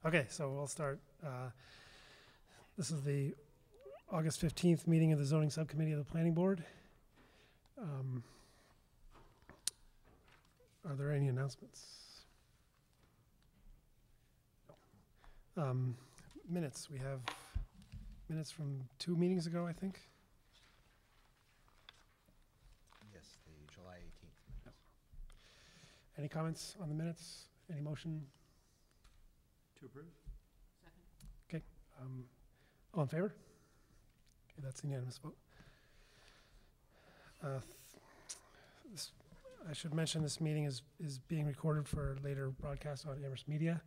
Okay, so we'll start. This is the August 15th meeting of the Zoning Subcommittee of the Planning Board. Are there any announcements? Minutes. We have minutes from 2 meetings ago, I think. Yes, the July 18th minutes. Any comments on the minutes? Any motion? To approve. Okay. All in favor? Okay, that's a unanimous vote. I should mention this meeting is being recorded for later broadcast on Amherst Media.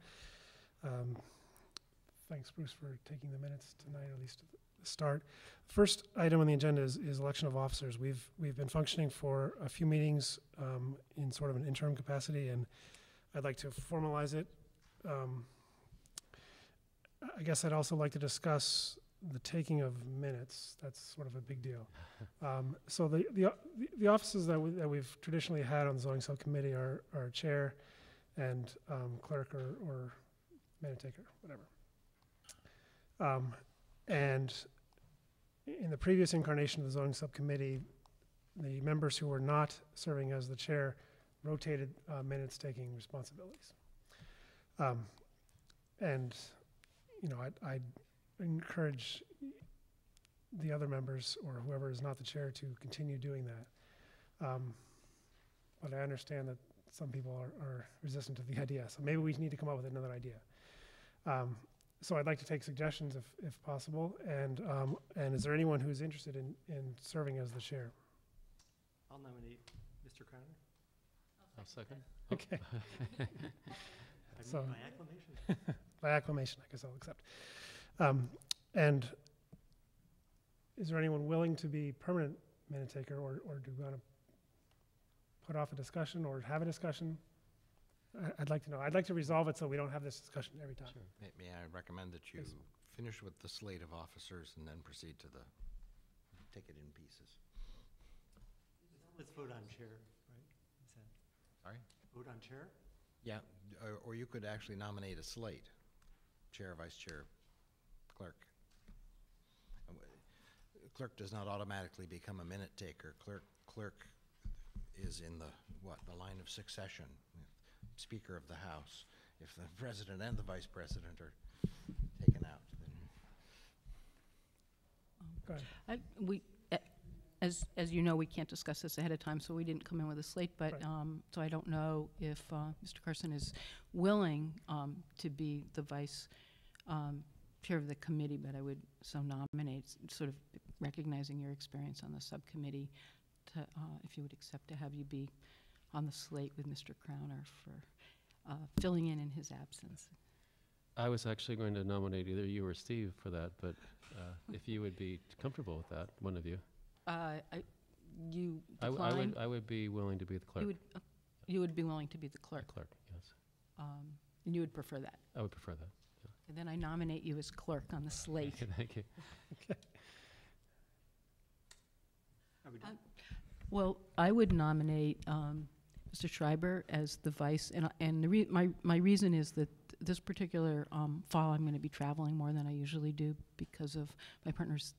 Thanks, Bruce, for taking the minutes tonight, or at least at the start. First item on the agenda is election of officers. We've been functioning for a few meetings in sort of an interim capacity, and I'd like to formalize it. I guess I'd also like to discuss the taking of minutes. That's sort of a big deal. So the offices that we've traditionally had on the zoning subcommittee are chair and clerk or minute taker, whatever. And in the previous incarnation of the zoning subcommittee, the members who were not serving as the chair rotated minutes taking responsibilities. And you know, I'd encourage the other members or whoever is not the chair to continue doing that. But I understand that some people are resistant to the idea, so maybe we need to come up with another idea. So I'd like to take suggestions if possible, and is there anyone who's interested in serving as the chair? I'll nominate Mr. Crowner. I'll second. Okay. So, by acclamation. By acclamation, I guess I'll accept. And is there anyone willing to be permanent minute taker, or do you want to put off a discussion or have a discussion? I'd like to know. I'd like to resolve it so we don't have this discussion every time. Sure. May I recommend that you finish with the slate of officers and then proceed to the, take it in pieces. Let's vote on chair, right? Is that Sorry? vote on chair? Yeah, or you could actually nominate a slate. Chair, vice chair, clerk. Clerk does not automatically become a minute taker. Clerk is in the line of succession. Speaker of the House. If the president and the vice president are taken out, then. Go ahead. As you know, we can't discuss this ahead of time, so we didn't come in with a slate. But right. So I don't know if Mr. Carson is willing to be the vice chair of the committee, but I would so nominate, sort of recognizing your experience on the subcommittee, to, if you would accept to have you be on the slate with Mr. Crowner for filling in his absence. I was actually going to nominate either you or Steve for that, but if you would be comfortable with that, one of you. You decline? I would be willing to be the clerk. You would be willing to be the clerk? The clerk, yes. And you would prefer that? I would prefer that. Yeah. And then I nominate you as clerk on the slate. Thank you. Okay. Are we done? Well, I would nominate Mr. Schreiber as the vice, and my reason is that this particular fall I'm going to be traveling more than I usually do because of my partner's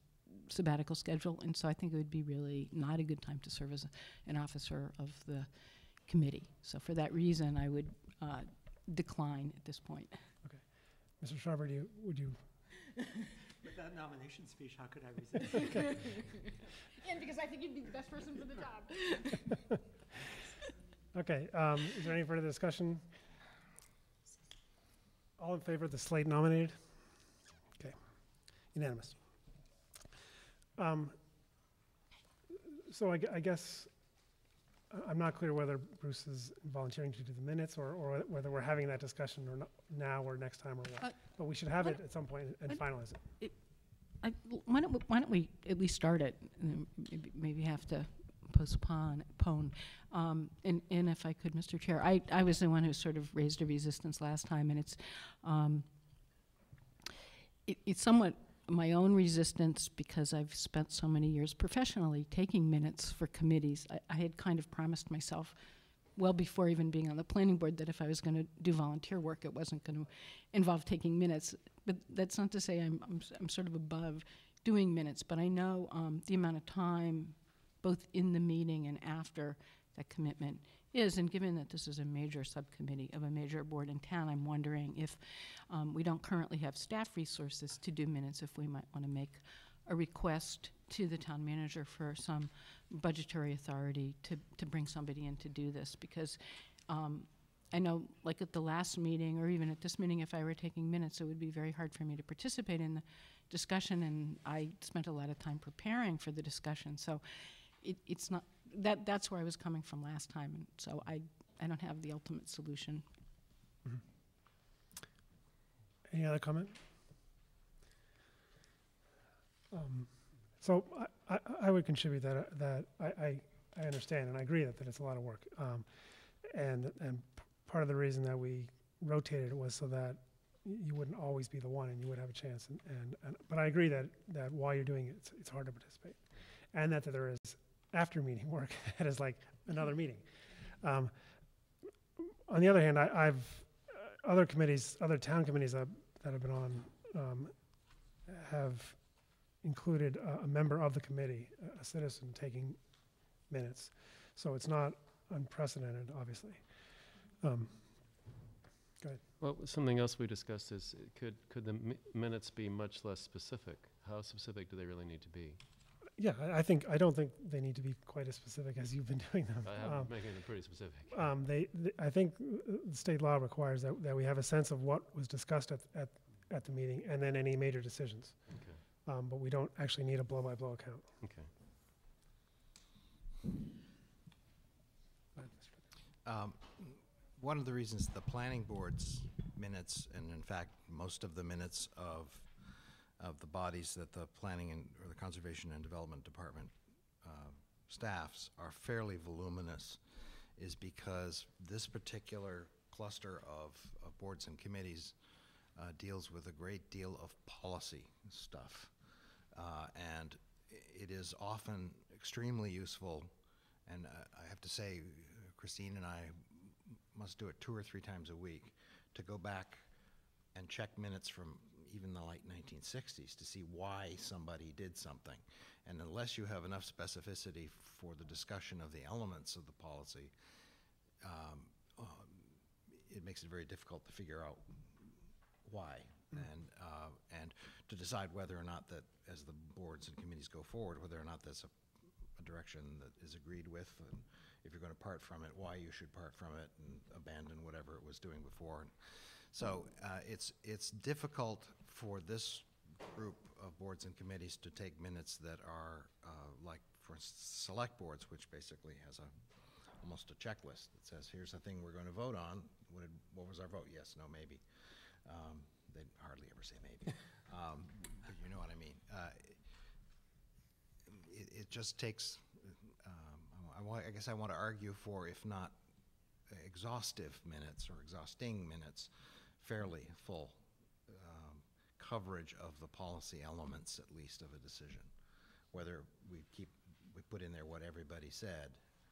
sabbatical schedule, and so I think it would be really not a good time to serve as an officer of the committee. So for that reason, I would decline at this point. Okay. Mr. Schreiber, would you? With that nomination speech, how could I resist? Okay. And because I think you'd be the best person for the job. Okay, is there any further discussion? All in favor of the slate nominated? Okay, unanimous. So I guess I'm not clear whether Bruce is volunteering to do the minutes or whether we're having that discussion or not now or next time or what. But we should have it at some point and finalize it. Why don't we at least start it? And maybe have to postpone. And if I could, Mr. Chair, I was the one who sort of raised a resistance last time, and it's somewhat my own resistance because I've spent so many years professionally taking minutes for committees. I had kind of promised myself well before even being on the planning board, that if I was going to do volunteer work, it wasn't going to involve taking minutes. But that's not to say I'm sort of above doing minutes, but I know the amount of time, both in the meeting and after that commitment is, and given that this is a major subcommittee of a major board in town, I'm wondering if we don't currently have staff resources to do minutes, if we might want to make a request to the town manager for some budgetary authority to bring somebody in to do this, because I know, like at the last meeting, or even at this meeting, if I were taking minutes, it would be very hard for me to participate in the discussion, and I spent a lot of time preparing for the discussion, so it's not, that's where I was coming from last time, and so I don't have the ultimate solution. Any other comment? So I would contribute that I understand, and I agree that it's a lot of work. And part of the reason that we rotated it was so that you wouldn't always be the one and you would have a chance. But I agree that while you're doing it, it's hard to participate. And that there is after meeting work that is like another meeting. On the other hand, I've other town committees that I've been on have included a member of the committee, a citizen, taking minutes. So it's not unprecedented, obviously. Go ahead. Well, something else we discussed is, could the minutes be much less specific? How specific do they really need to be? Yeah, I don't think they need to be quite as specific as you've been doing them. I have making them pretty specific. I think the state law requires that we have a sense of what was discussed at the meeting, and then any major decisions. Okay. But we don't actually need a blow-by-blow account. Okay. One of the reasons the planning board's minutes, and in fact most of the minutes of the bodies that the planning or the conservation and development department staffs are fairly voluminous, is because this particular cluster of boards and committees deals with a great deal of policy stuff. And it is often extremely useful, and I have to say, Christine and I must do it 2 or 3 times a week, to go back and check minutes from even the late 1960s to see why somebody did something. And unless you have enough specificity for the discussion of the elements of the policy, it makes it very difficult to figure out why, and to decide whether or not that, as the boards and committees go forward, whether or not that's a direction that is agreed with, and if you're going to part from it, why you should part from it and abandon whatever it was doing before. And so it's difficult for this group of boards and committees to take minutes that are like, for instance, select boards, which basically has almost a checklist that says, here's the thing we're going to vote on. What was our vote? Yes, no, maybe. They hardly ever say maybe, but you know what I mean. It just takes, I guess I want to argue for, if not exhaustive minutes or exhausting minutes, fairly full coverage of the policy elements, at least, of a decision. Whether we put in there what everybody said,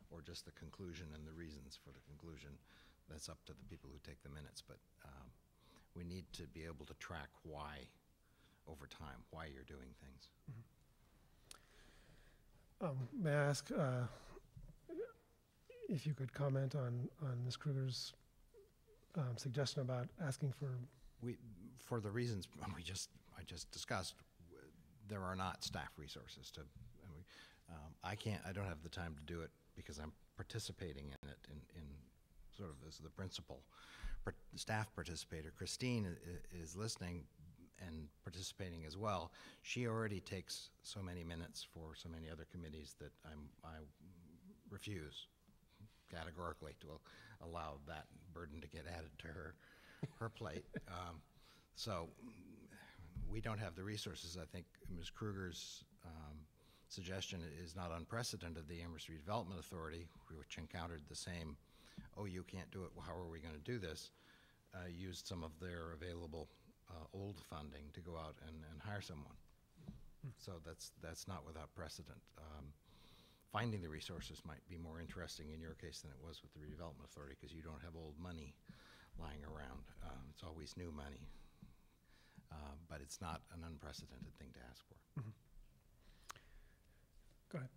or just the conclusion and the reasons for the conclusion, that's up to the people who take the minutes. But we need to be able to track why, over time, why you're doing things. May I ask if you could comment on Ms. Kruger's suggestion about asking for... For the reasons I just discussed, there are not staff resources to. I don't have the time to do it because I'm participating in it in sort of as the principal staff participator. Christine is listening and participating as well. She already takes so many minutes for so many other committees that I refuse categorically to allow that burden to get added to her plate. So we don't have the resources. I think Ms. Kruger's suggestion is not unprecedented. The Amherst Redevelopment Authority, which encountered the same, oh, you can't do it, how are we going to do this, used some of their available old funding to go out and hire someone. So that's not without precedent. finding the resources might be more interesting in your case than it was with the redevelopment authority, because you don't have old money lying around. It's always new money. But it's not an unprecedented thing to ask for. Go ahead.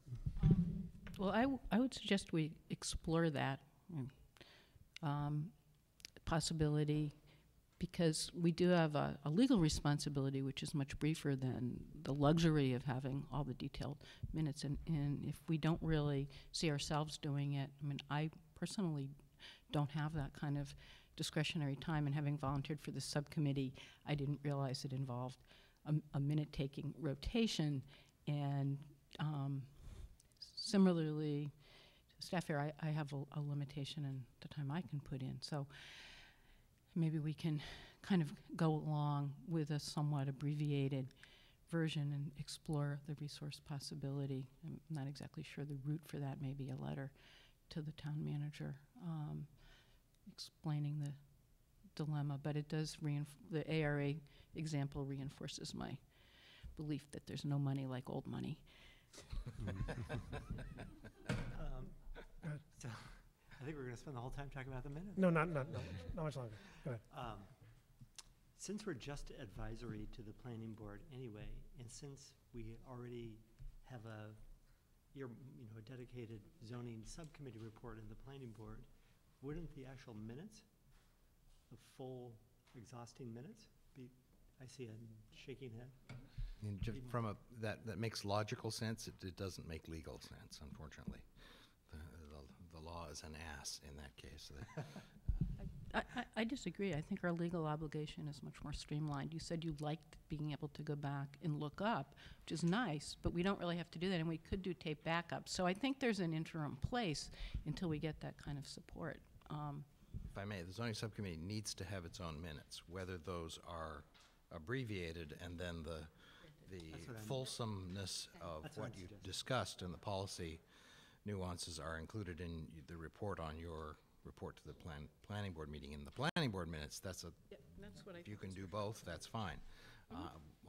Well, I would suggest we explore that possibility, because we do have a legal responsibility which is much briefer than the luxury of having all the detailed minutes. And if we don't really see ourselves doing it, I mean, I personally don't have that kind of discretionary time, and having volunteered for the subcommittee, I didn't realize it involved a minute-taking rotation. And similarly, staff here, I have a limitation in the time I can put in. So maybe we can kind of go along with a somewhat abbreviated version and explore the resource possibility. I'm not exactly sure the route for that may be a letter to the town manager explaining the dilemma, but it does the ARA example reinforces my belief that there's no money like old money. So I think we're going to spend the whole time talking about the minutes. No, not much longer. Go ahead. Since we're just advisory to the planning board anyway, and since we already have a dedicated zoning subcommittee report in the planning board, wouldn't the actual minutes, the full exhausting minutes, be? I see a shaking head. And just from that makes logical sense. It doesn't make legal sense, unfortunately. The law is an ass in that case. I disagree. I think our legal obligation is much more streamlined. You said you liked being able to go back and look up, which is nice, but we don't really have to do that, and we could do tape backup. So I think there's an interim place until we get that kind of support. If I may, the zoning subcommittee needs to have its own minutes, whether those are abbreviated and then the fulsomeness of what you discussed and the policy nuances are included in the report on your report to the planning board meeting. In the planning board minutes, that's what if you can do both, that's fine.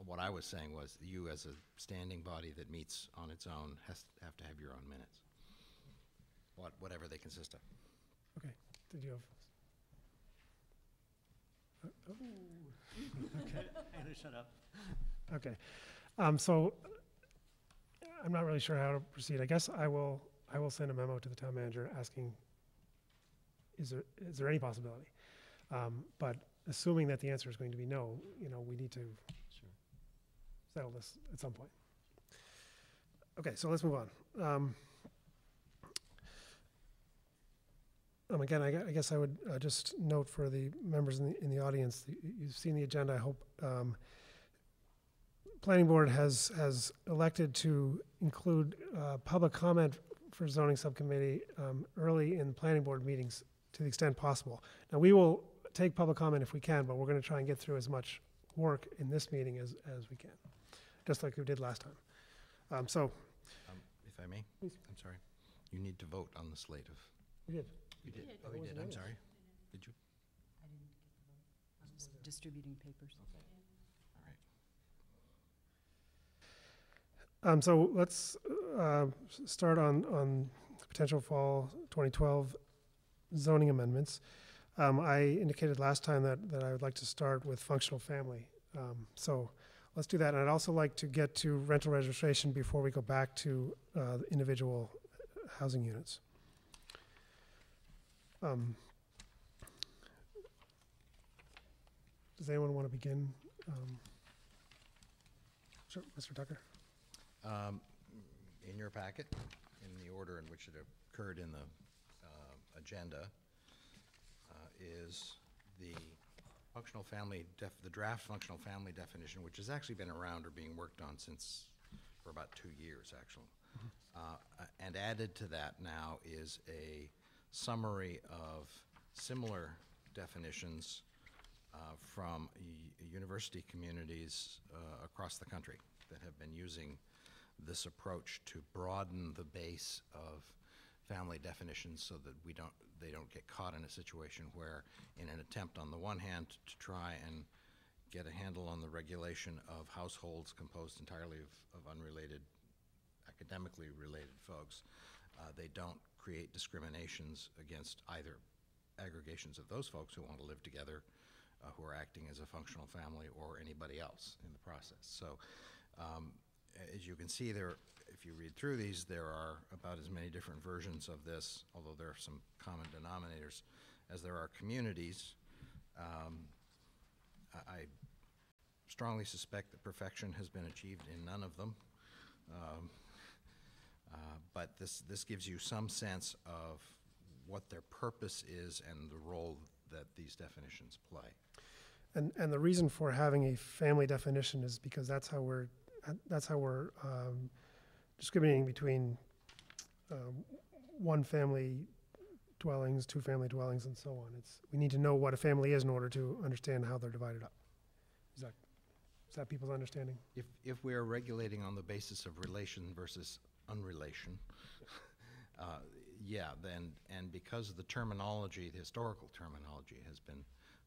What I was saying was you as a standing body that meets on its own have to have your own minutes, whatever they consist of. Okay. Did you have? Okay. I'm going to shut up. Okay. So I'm not really sure how to proceed. I guess I will send a memo to the town manager asking, is there any possibility? But assuming that the answer is going to be no, we need to settle this at some point. Okay, so let's move on. Again, I guess I would just note for the members in the audience, you've seen the agenda. I hope Planning Board has elected to include public comment for zoning subcommittee early in Planning Board meetings to the extent possible. Now, we will take public comment if we can, but we're going to try and get through as much work in this meeting as we can, just like we did last time. If I may, please. I'm sorry. You need to vote on the slate of. We did. You did? Oh, you did. I'm sorry. Did you? I didn't get the vote. I was just distributing papers. All right. So let's start on potential fall 2012 zoning amendments. I indicated last time that I would like to start with functional family. So let's do that. And I'd also like to get to rental registration before we go back to individual housing units. Does anyone want to begin? Sure, Mr. Tucker. In your packet, in the order in which it occurred in the agenda, is the functional family, the draft functional family definition, which has actually been around or being worked on for about 2 years, actually. And added to that now is a summary of similar definitions from university communities across the country that have been using this approach to broaden the base of family definitions so that they don't get caught in a situation where, in an attempt on the one hand to try and get a handle on the regulation of households composed entirely of unrelated academically related folks. They don't create discriminations against either aggregations of those folks who want to live together, who are acting as a functional family, or anybody else in the process. So as you can see there, if you read through these, there are about as many different versions of this, although there are some common denominators, as there are communities. I strongly suspect that perfection has been achieved in none of them. But this gives you some sense of what their purpose is and the role that these definitions play. And the reason for having a family definition is because that's how we're discriminating between one family dwellings, two family dwellings, and so on. We need to know what a family is in order to understand how they're divided up. Is that people's understanding? If we are regulating on the basis of relation versus unrelation, yeah, then, and because the terminology, the historical terminology has been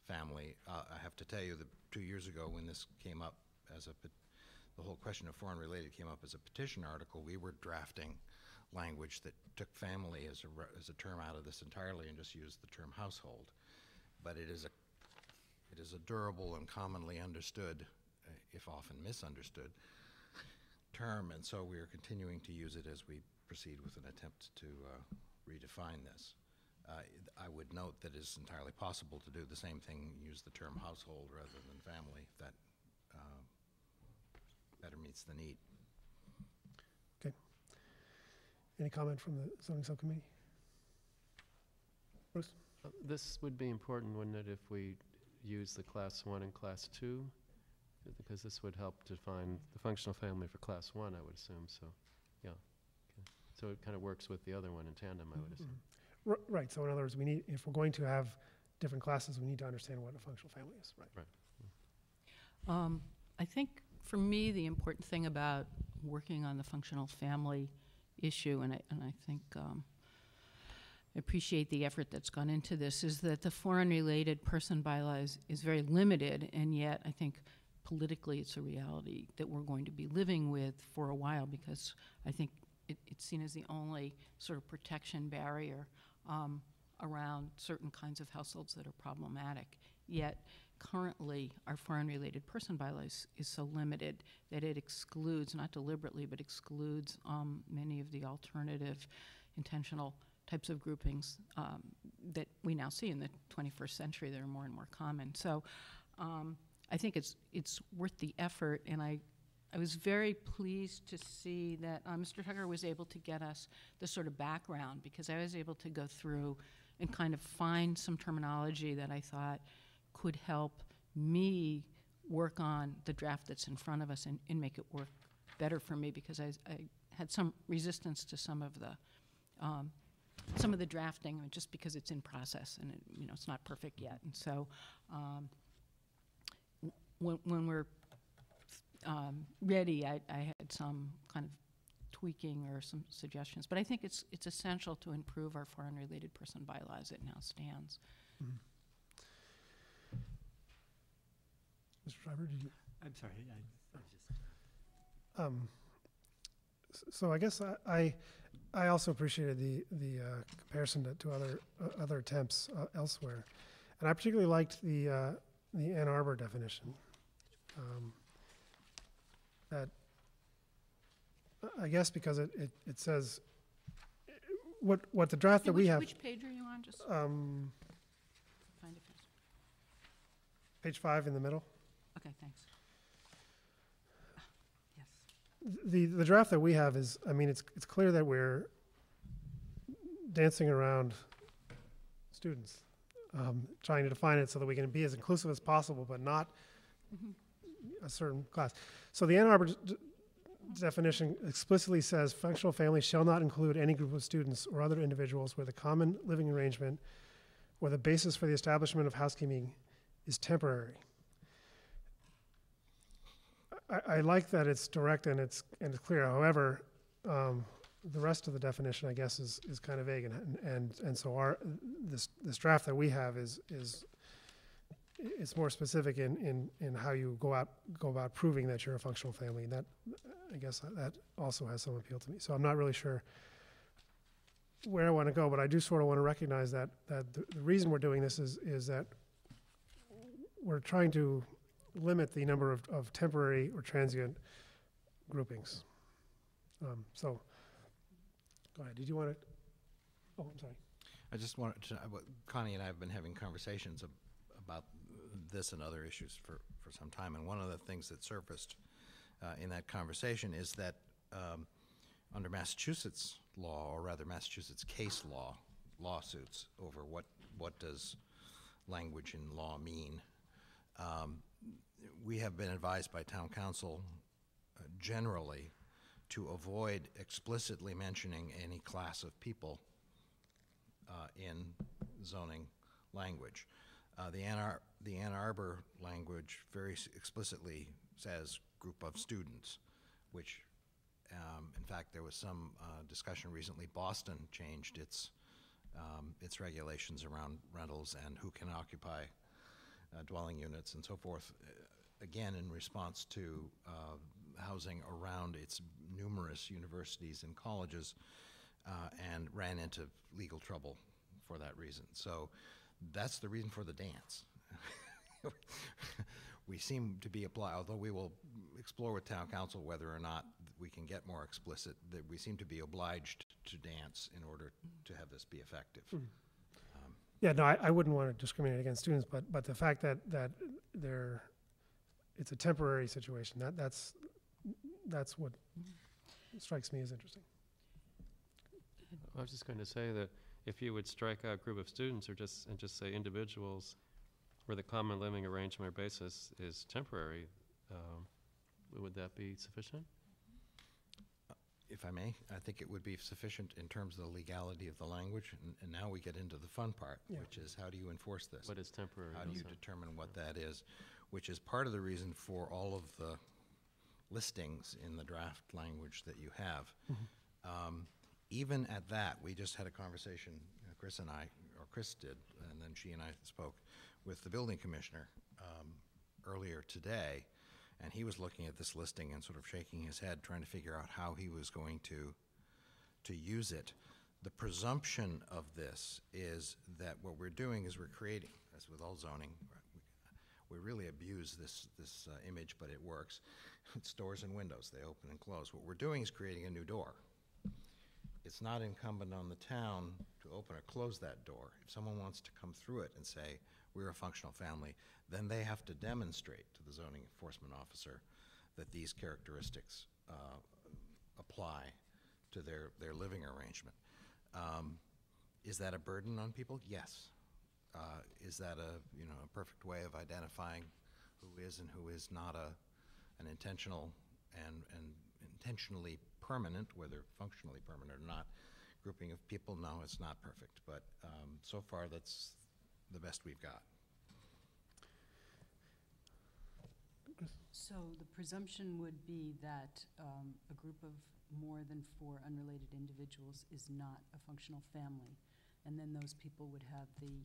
family, I have to tell you that 2 years ago when this came up as the whole question of foreign related came up as a petition article, we were drafting language that took family as a term out of this entirely and just used the term household. But it is a durable and commonly understood, if often misunderstood, term, and so we are continuing to use it as we proceed with an attempt to redefine this. I would note that it's entirely possible to do the same thing, use the term household rather than family, if that better meets the need. Okay. Any comment from the zoning subcommittee? Bruce? This would be important, wouldn't it, if we use the class 1 and class 2? Because this would help define the functional family for class 1, I would assume, so, yeah. Okay. So it kind of works with the other one in tandem, I would assume. Right, so in other words, if we're going to have different classes, we need to understand what a functional family is, right? Right. I think for me, the important thing about working on the functional family issue, and I think I appreciate the effort that's gone into this, is that the foreign related person bylaws is very limited, and yet I think politically it's a reality that we're going to be living with for a while, because I think it's seen as the only sort of protection barrier around certain kinds of households that are problematic. Yet currently our foreign related person bylaws is so limited that it excludes, not deliberately, but excludes many of the alternative intentional types of groupings that we now see in the 21st century that are more and more common. So I think it's worth the effort, and I was very pleased to see that Mr. Tucker was able to get us the sort of background, because I was able to go through and kind of find some terminology that I thought could help me work on the draft that's in front of us and make it work better for me, because I had some resistance to some of the drafting, just because it's in process and it's not perfect yet. And so when we're ready, I had some kind of tweaking or some suggestions, but I think it's essential to improve our foreign related person bylaw as it now stands. Mm-hmm. Mr. Schreiber, did you? I'm sorry, I just... So I guess I also appreciated the comparison to other attempts elsewhere, and I particularly liked the Ann Arbor definition. That I guess because it says what the draft that we have. Which page are you on? Just find it first. Page 5 in the middle. Okay, thanks. Yes. The draft that we have is, I mean, it's clear that we're dancing around students, trying to define it so that we can be as inclusive as possible, but not a certain class. So the Ann Arbor definition explicitly says functional family shall not include any group of students or other individuals where the common living arrangement or the basis for the establishment of housekeeping is temporary. I like that it's direct and it's clear. However, the rest of the definition, I guess, is kind of vague, and so this draft that we have is it's more specific in how you go about proving that you're a functional family. And that, I guess that also has some appeal to me. So I'm not really sure where I want to go, but I do sort of want to recognize that the reason we're doing this is that we're trying to limit the number of temporary or transient groupings. So, go ahead. Did you want to? Oh, I'm sorry. I just wanted to, Connie and I have been having conversations about this and other issues for some time, and one of the things that surfaced in that conversation is that under Massachusetts law, or rather Massachusetts case law, lawsuits over what does language in law mean, we have been advised by town council generally to avoid explicitly mentioning any class of people in zoning language. The Ann Arbor language very explicitly says group of students, which in fact there was some discussion recently. Boston changed its regulations around rentals and who can occupy dwelling units and so forth, again in response to housing around its numerous universities and colleges, and ran into legal trouble for that reason. So that's the reason for the dance. We seem to be although we will explore with town council whether or not we can get more explicit, that we seem to be obliged to dance in order to have this be effective. Yeah, no, I wouldn't want to discriminate against students, but the fact that it's a temporary situation, that's what strikes me as interesting. I was just going to say that if you would strike out group of students and just say individuals where the common living arrangement or basis is temporary, would that be sufficient? If I may, I think it would be sufficient in terms of the legality of the language, and now we get into the fun part, Yeah. which is how do you enforce this? What is temporary? How do you also? determine what that is? Which is part of the reason for all of the listings in the draft language that you have. Even at that, we just had a conversation, Chris and I, or Chris did, and then she and I spoke with the building commissioner earlier today, and he was looking at this listing and sort of shaking his head, trying to figure out how he was going to use it. The presumption of this is that what we're doing is we're creating, as with all zoning, we really abuse this image, but it works. It's doors and windows, they open and close. What we're doing is creating a new door. It's not incumbent on the town to open or close that door. If someone wants to come through it and say, we're a functional family, then they have to demonstrate to the zoning enforcement officer that these characteristics apply to their living arrangement. Is that a burden on people? Yes. Is that a perfect way of identifying who is and who is not an intentional and intentionally permanent, whether functionally permanent or not, grouping of people? No, it's not perfect, but so far that's the best we've got. So the presumption would be that a group of more than 4 unrelated individuals is not a functional family, and then those people would have the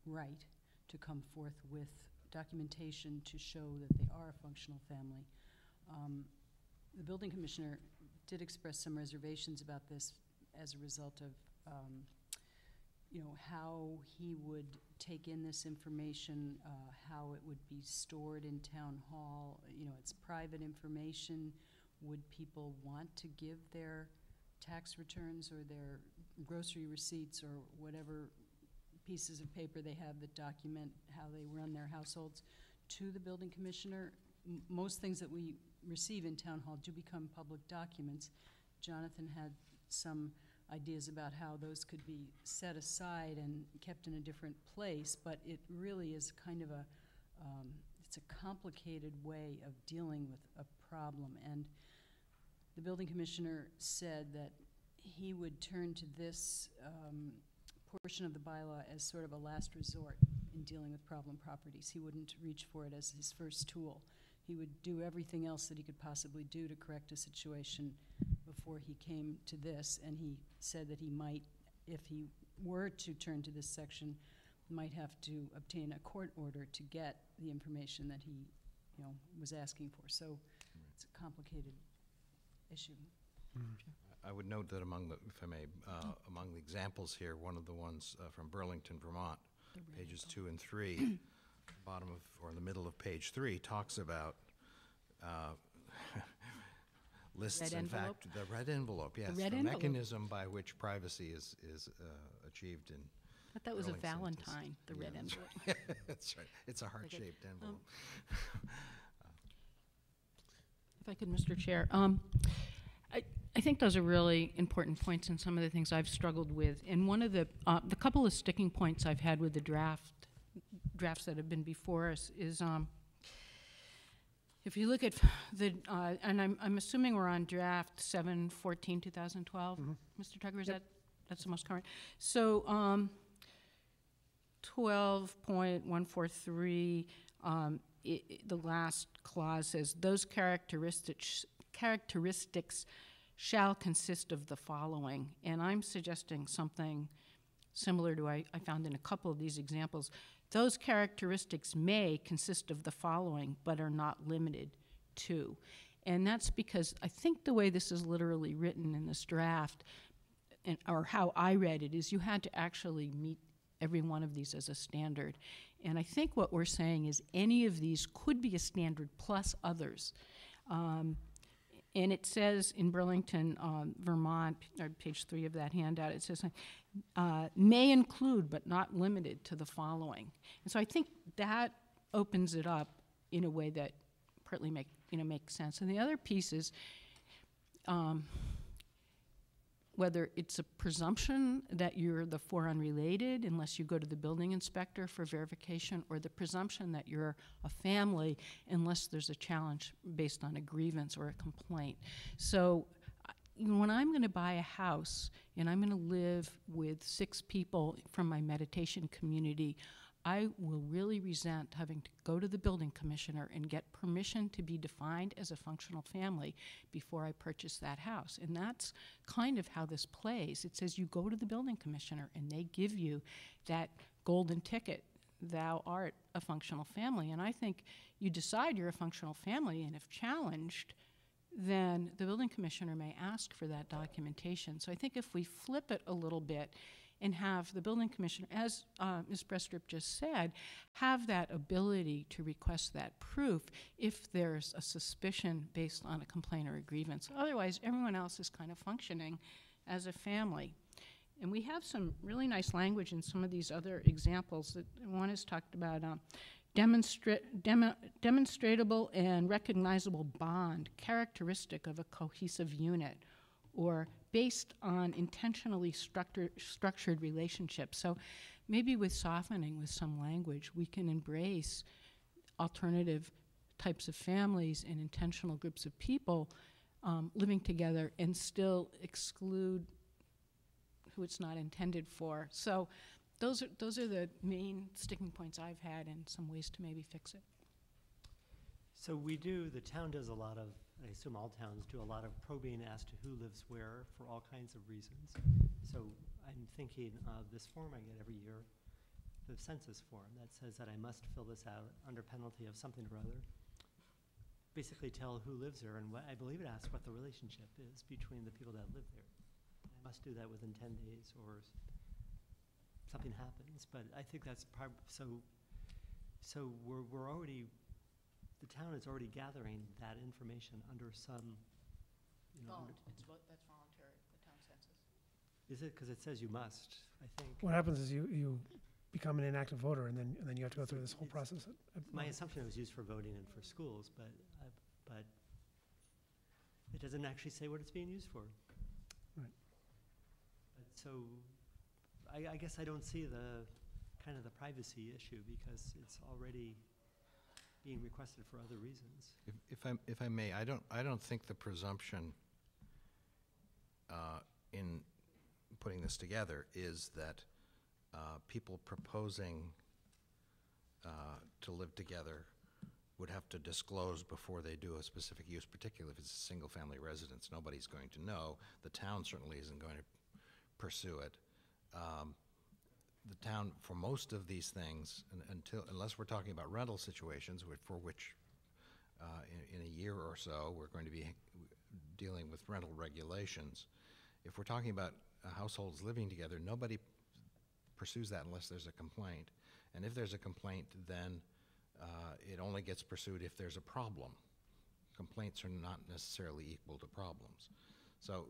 right to come forth with documentation to show that they are a functional family. The building commissioner did express some reservations about this as a result of how he would take in this information, how it would be stored in town hall. It's private information. Would people want to give their tax returns or their grocery receipts or whatever pieces of paper they have that document how they run their households to the building commissioner? Most things that we receive in town hall do become public documents. Jonathan had some ideas about how those could be set aside and kept in a different place, but it really is kind of it's a complicated way of dealing with a problem. And the building commissioner said that he would turn to this portion of the bylaw as sort of a last resort in dealing with problem properties. He wouldn't reach for it as his first tool. He would do everything else that he could possibly do to correct a situation before he came to this, and he said that he might, if he were to turn to this section, might have to obtain a court order to get the information that he was asking for. So it's a complicated issue. I would note that among the, if I may, among the examples here, one of the ones from Burlington, Vermont, pages 2 and 3, bottom of, or in the middle of page 3, talks about lists, Red in envelope? fact, the red envelope, yes. red the envelope. mechanism by which privacy is achieved in. I thought that was a Burlington is- Valentine, the yeah, red that's envelope. right. That's right. It's a heart-shaped envelope. If I could, Mr. Chair. I think those are really important points and some of the things I've struggled with. And one of the couple of sticking points I've had with the drafts that have been before us is, if you look at the, and I'm assuming we're on draft 7/14/2012, Mr. Tucker, that's the most current? So 12.143, the last clause says, those characteristics shall consist of the following. And I'm suggesting something similar to I found in a couple of these examples. Those characteristics may consist of the following, but are not limited to. And that's because I think the way this is literally written in this draft, or how I read it, is you had to actually meet every one of these as a standard. And I think what we're saying is any of these could be a standard plus others. And it says in Burlington, Vermont, or page 3 of that handout, it says may include but not limited to the following. And so I think that opens it up in a way that partly makes sense. And the other piece is whether it's a presumption that you're the four unrelated unless you go to the building inspector for verification, or the presumption that you're a family unless there's a challenge based on a grievance or a complaint. So when I'm going to buy a house and I'm going to live with 6 people from my meditation community, I will really resent having to go to the building commissioner and get permission to be defined as a functional family before I purchase that house. And that's kind of how this plays. It says you go to the building commissioner and they give you that golden ticket. Thou art a functional family. And I think you decide you're a functional family, and if challenged, then the building commissioner may ask for that documentation. So I think if we flip it a little bit and have the building commissioner, as Ms. Brestrup just said, have that ability to request that proof if there's a suspicion based on a complaint or a grievance. Otherwise, everyone else is kind of functioning as a family. And we have some really nice language in some of these other examples. One is talked about demonstrable and recognizable bond, characteristic of a cohesive unit, or based on intentionally structured relationships. So maybe with softening with some language, we can embrace alternative types of families and intentional groups of people living together and still exclude who it's not intended for. So those are the main sticking points I've had and some ways to maybe fix it. So the town does a lot of, I assume all towns do a lot of probing as to who lives where for all kinds of reasons. So I'm thinking of this form I get every year, the census form that says that I must fill this out under penalty of something or other. Basically tell who lives there, and I believe it asks what the relationship is between the people that live there. I must do that within 10 days or something happens, but I think that's so we're already, the town is already gathering that information under some, That's voluntary, the town census. Is it? Because it says you must, I think. What happens is you become an inactive voter, and then you have to go through this whole process. My assumption it was used for voting and for schools, but it doesn't actually say what it's being used for. Right. But so I guess I don't see the kind of the privacy issue because it's already being requested for other reasons. If I may, I don't think the presumption in putting this together is that people proposing to live together would have to disclose before they do a specific use, particularly if it's a single-family residence. Nobody's going to know. The town certainly isn't going to pursue it. The town, for most of these things, unless we're talking about rental situations, for which in a year or so we're going to be dealing with rental regulations. If we're talking about households living together, nobody pursues that unless there's a complaint. And if there's a complaint, then it only gets pursued if there's a problem. Complaints are not necessarily equal to problems. So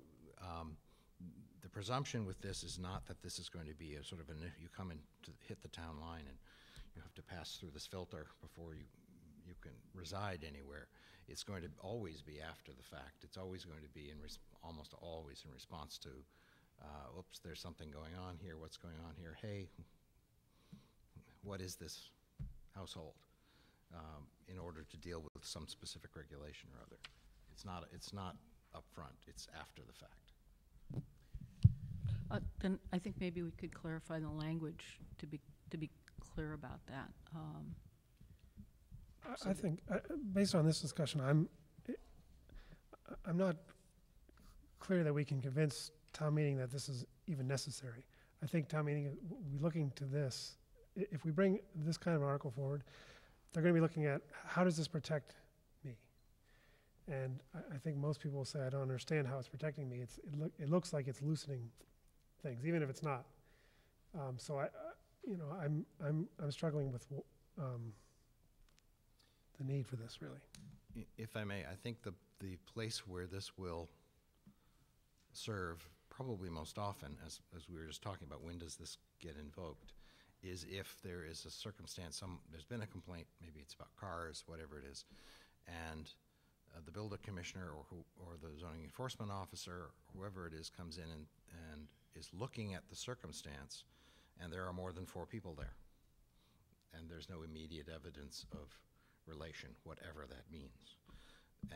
the presumption with this is not that this is going to be a sort of you come in to hit the town line and you have to pass through this filter before you can reside anywhere. It's going to always be after the fact. It's always going to be almost always in response to, oops, there's something going on here. What's going on here? Hey, what is this household? In order to deal with some specific regulation or other. It's not up front. It's after the fact. Then I think maybe we could clarify the language to be clear about that. I think, based on this discussion, I'm not clear that we can convince town meeting that this is even necessary. I think town meeting will be looking to this. If we bring this kind of article forward, they're going to be looking at, how does this protect me? And I think most people will say, I don't understand how it's protecting me. It looks like it's loosening things, even if it's not. So I'm struggling with the need for this, really. If I may, I think the place where this will serve probably most often, as we were just talking about, when does this get invoked, is if there is a circumstance, there's been a complaint, maybe it's about cars, whatever it is, and the builder commissioner or the zoning enforcement officer, whoever it is, comes in and is looking at the circumstance, and there are more than 4 people there, and there's no immediate evidence of relation, whatever that means.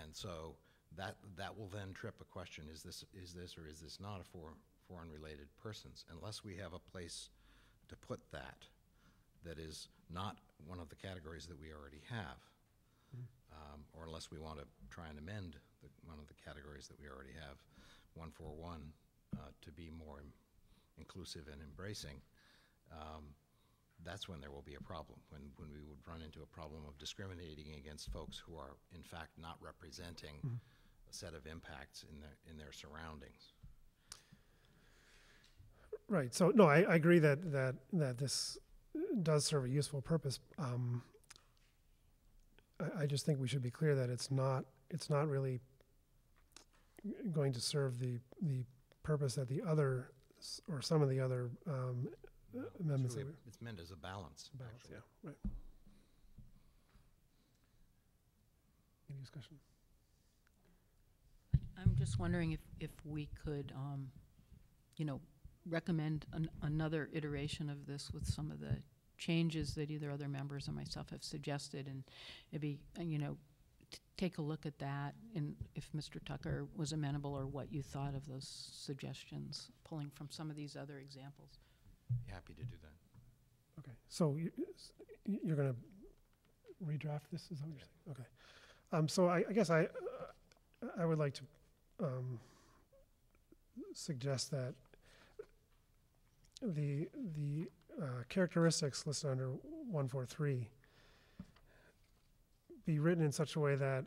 And so that will then trip a question, is this or is this not for unrelated persons? Unless we have a place to put that is not one of the categories that we already have, or unless we want to try and amend one of the categories that we already have, 141, to be more inclusive and embracing, that's when there will be a problem, when we would run into a problem of discriminating against folks who are in fact not representing a set of impacts in their surroundings. Right. So no, I agree that this does serve a useful purpose. I just think we should be clear that it's not really going to serve the purpose that the other or some of the other amendments. It's meant as a balance. Yeah. Right. Any discussion? I'm just wondering if we could, recommend another iteration of this with some of the changes that either other members or myself have suggested, and maybe, take a look at that, and if Mr. Tucker was amenable, or what you thought of those suggestions, pulling from some of these other examples. Happy to do that. Okay. So you're going to redraft this? Is that what you're saying? Okay. So I guess I would like to suggest that the characteristics listed under 143 be written in such a way that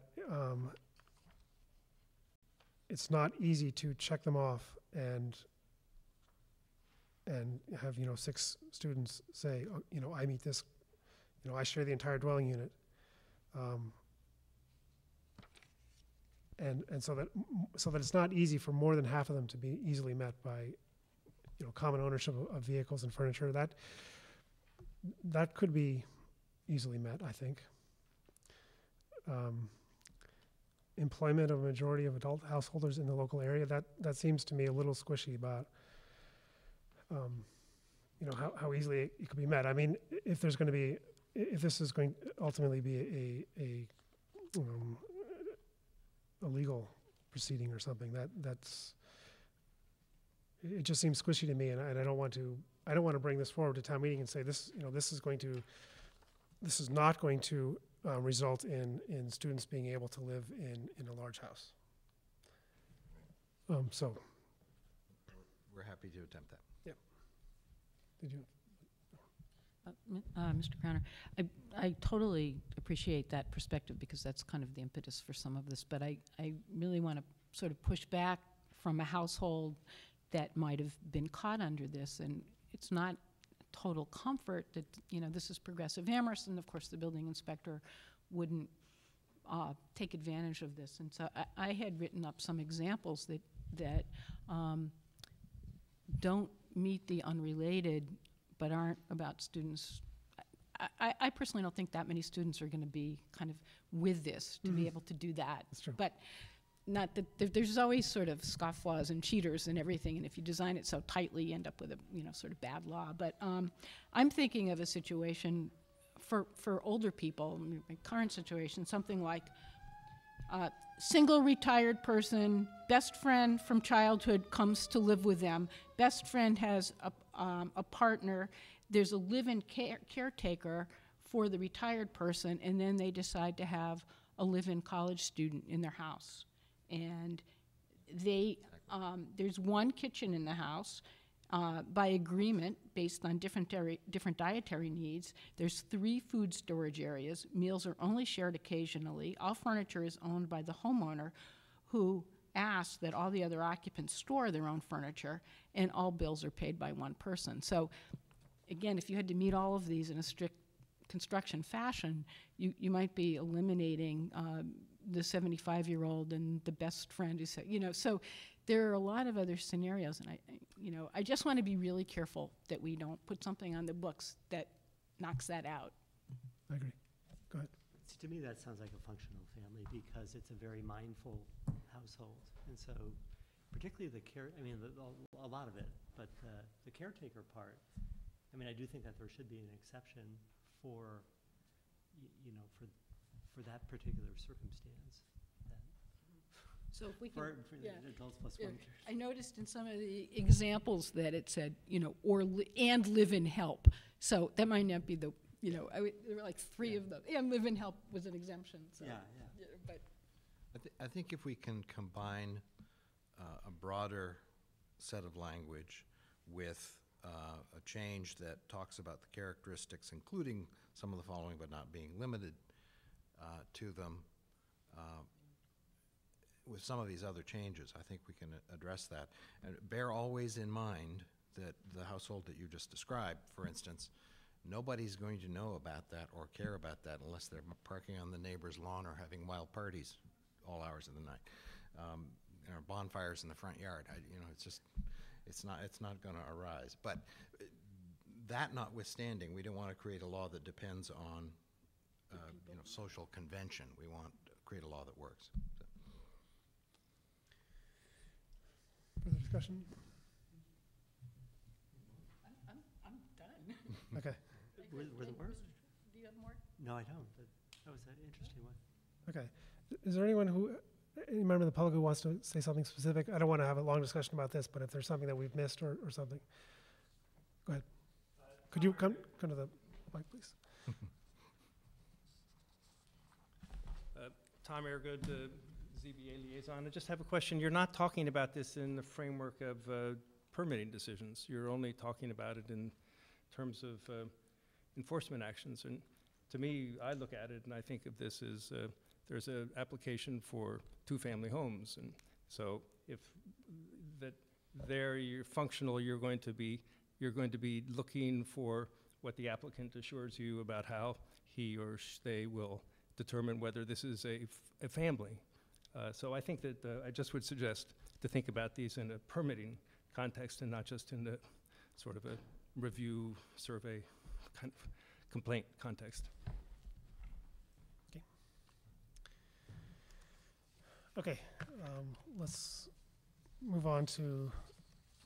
it's not easy to check them off and have 6 students say, I meet this, I share the entire dwelling unit, and so that it's not easy for more than half of them to be easily met by common ownership of vehicles and furniture. That could be easily met, I think. Employment of a majority of adult householders in the local area, that seems to me a little squishy about how easily it could be met. I mean, if this is going to ultimately be a legal proceeding or something, it just seems squishy to me, and I don't want to bring this forward to town meeting and say this is not going to result in students being able to live in a large house. So we're happy to attempt that. Yep. Did you? Mr. Crowner, I totally appreciate that perspective, because that's kind of the impetus for some of this, but I really want to sort of pushback from a household that might have been caught under this, and it's not total comfort that, you know, this is progressive Amherst, and of course the building inspector wouldn't take advantage of this. And so I had written up some examples that don't meet the unrelated, but aren't about students. I personally don't think that many students are going to be kind of with this to be able to do that. That's true. But not that there's always sort of scofflaws and cheaters and everything, and if you design it so tightly, you end up with a, you know, sort of bad law. But I'm thinking of a situation for older people, my current situation, something like single retired person, best friend from childhood comes to live with them, best friend has a partner, there's a live-in caretaker for the retired person, and then they decide to have a live-in college student in their house. And they, there's one kitchen in the house. By agreement, based on different dietary needs, there's 3 food storage areas. Meals are only shared occasionally. All furniture is owned by the homeowner, who asks that all the other occupants store their own furniture, and all bills are paid by one person. So, again, if you had to meet all of these in a strict construction fashion, you might be eliminating the 75-year-old and the best friend who said, you know, so there are a lot of other scenarios, and I just want to be really careful that we don't put something on the books that knocks that out. I agree. Go ahead. See, to me, that sounds like a functional family because it's a very mindful household. And so particularly the care, I mean, a lot of it, but the caretaker part, I mean, I do think that there should be an exception for, you know, for that particular circumstance. So if we can, For yeah. adults plus Yeah. one. I noticed in some of the examples that it said, you know, and live-in help. So that might not be the, you know, there were like 3 Yeah. of them. And live-in help was an exemption, so. Yeah. But I think if we can combine a broader set of language with a change that talks about the characteristics, including some of the following but not being limited to them, with some of these other changes, I think we can address that. And bear always in mind that the household that you just described, for instance, nobody's going to know about that or care about that unless they're parking on the neighbor's lawn or having wild parties all hours of the night. You know, bonfires in the front yard. You know, it's just, it's not going to arise. But that notwithstanding, we don't want to create a law that depends on you know, social convention. We want to create a law that works. Further discussion? I'm done. Okay. Were there more? Do you have more? No, I don't, but that was an interesting one. Okay. Is there anyone any member of the public who wants to say something specific? I don't want to have a long discussion about this, but if there's something that we've missed or something. Go ahead. Could you come to the mic, please? Tom Airgood, ZBA liaison. I just have a question. You're not talking about this in the framework of permitting decisions. You're only talking about it in terms of enforcement actions. And to me, I look at it and I think of this as there's an application for 2-family homes. And so if that there you're functional, you're going to be looking for what the applicant assures you about how he or they will determine whether this is a family. So I think that I just would suggest to think about these in a permitting context and not just in the sort of a review survey kind of complaint context. Okay. Let's move on to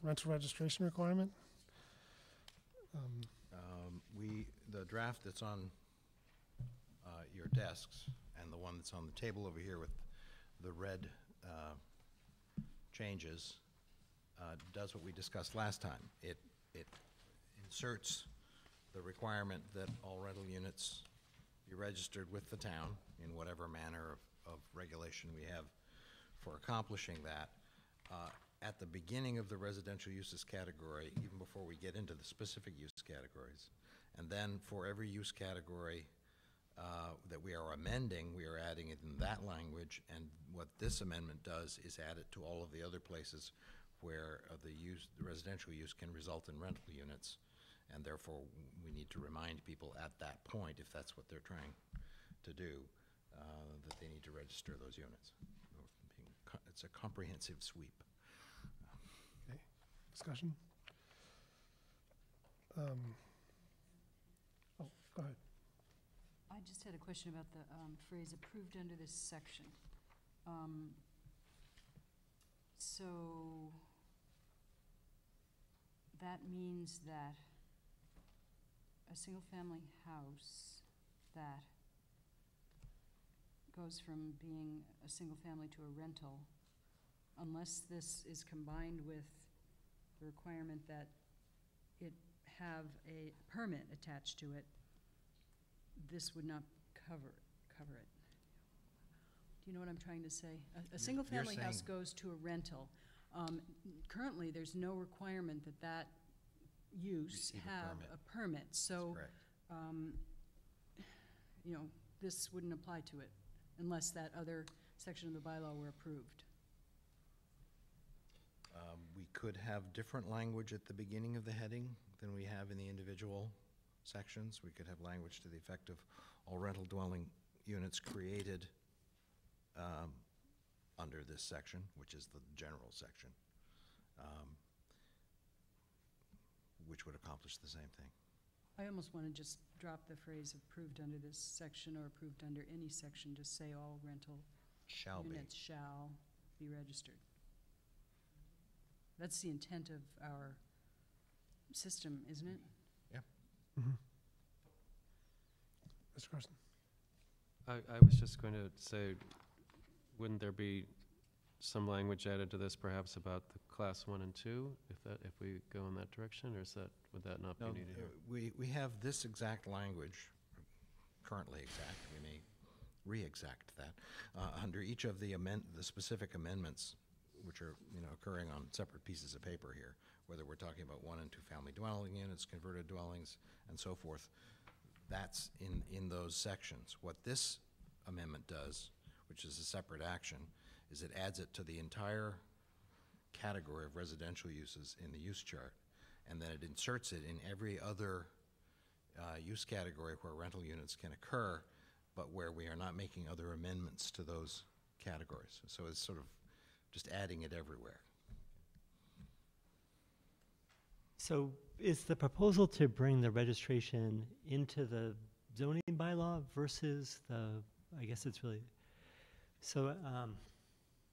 rental registration requirement. The draft that's on your desks and the one that's on the table over here with the red changes does what we discussed last time. It inserts the requirement that all rental units be registered with the town in whatever manner of regulation we have for accomplishing that. At the beginning of the residential uses category, even before we get into the specific use categories, and then for every use category that we are amending, we are adding it in that language, and what this amendment does is add it to all of the other places where the residential use can result in rental units, and therefore we need to remind people at that point, if that's what they're trying to do, that they need to register those units. It's a comprehensive sweep. Okay, discussion? Oh, go ahead. I just had a question about the phrase approved under this section. So that means that a single-family house that goes from being a single family to a rental, unless this is combined with the requirement that it have a permit attached to it, this would not cover it. Do you know what I'm trying to say? A single-family house saying- goes to a rental. Currently, there's no requirement that that use Receive a have permit. a permit. So, Correct. you know, this wouldn't apply to it unless that other section of the bylaw were approved. We could have different language at the beginning of the heading than we have in the individual sections. We could have language to the effect of all rental dwelling units created under this section, which is the general section, which would accomplish the same thing. I almost want to just drop the phrase approved under this section or approved under any section, just say all rental Shall be. units shall be registered. That's the intent of our system, isn't it? Mr. Carson? I was just going to say, wouldn't there be some language added to this perhaps about the class 1 and 2, if we go in that direction, or would that not be No, needed here? we have this exact language, currently exact, we may re-exact that, under each of the specific amendments, which are, occurring on separate pieces of paper here, whether we're talking about 1 and 2 family dwelling units, converted dwellings, and so forth. That's in those sections. What this amendment does, which is a separate action, is it adds it to the entire category of residential uses in the use chart, and then it inserts it in every other use category where rental units can occur, but where we are not making other amendments to those categories. So it's sort of just adding it everywhere. So is the proposal to bring the registration into the zoning bylaw versus I guess it's really, so,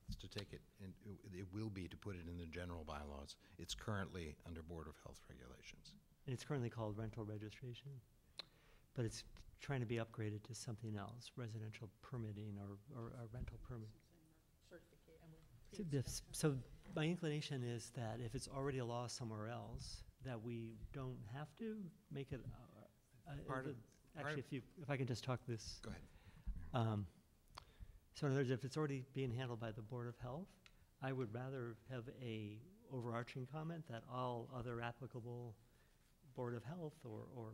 It's to take it, it will be to put it in the general bylaws. It's currently under Board of Health regulations. it's currently called rental registration, but it's trying to be upgraded to something else, residential permitting or a rental permit. So my inclination is that if it's already a law somewhere else, that we don't have to make it, actually, if I can just talk this. Go ahead. So in other words, if it's already being handled by the Board of Health, I would rather have a overarching comment that all other applicable Board of Health or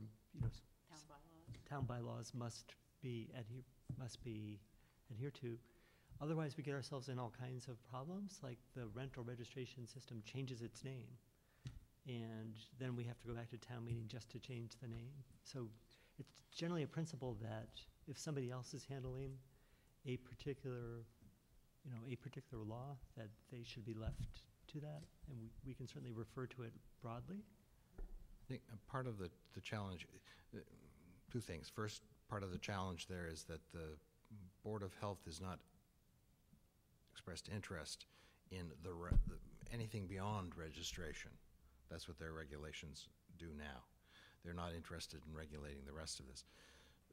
town bylaws must be adhered to. Otherwise, we get ourselves in all kinds of problems, like the rental registration system changes its name, and then we have to go back to town meeting just to change the name. So it's generally a principle that if somebody else is handling a particular law, that they should be left to that, and we can certainly refer to it broadly. I think part of the challenge, two things. First, part of the challenge there is that the Board of Health is not expressed interest in anything beyond registration. That's what their regulations do now. They're not interested in regulating the rest of this.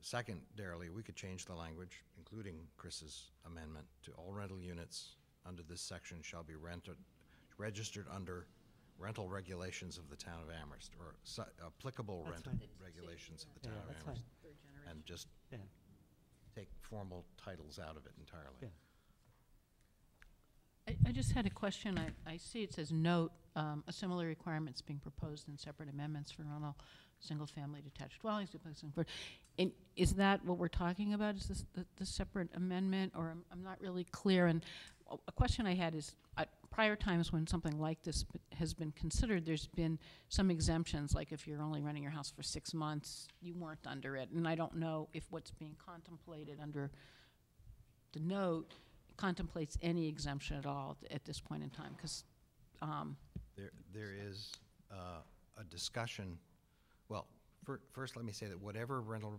Secondarily, we could change the language, including Chris's amendment, to all rental units under this section shall be registered under rental regulations of the town of Amherst, or applicable That's rental fine. regulations of the town of That's Amherst, fine. and just Yeah. take formal titles out of it entirely. Yeah. I just had a question. I see it says note, a similar requirement's being proposed in separate amendments for rental, single-family detached dwellings, duplex, and And is that what we're talking about? Is this the separate amendment, or I'm not really clear? And a question I had is, prior times when something like this has been considered, there's been some exemptions, like if you're only renting your house for 6 months, you weren't under it. And I don't know if what's being contemplated under the note contemplates any exemption at all at this point in time, because There is a discussion, well, first let me say that whatever rental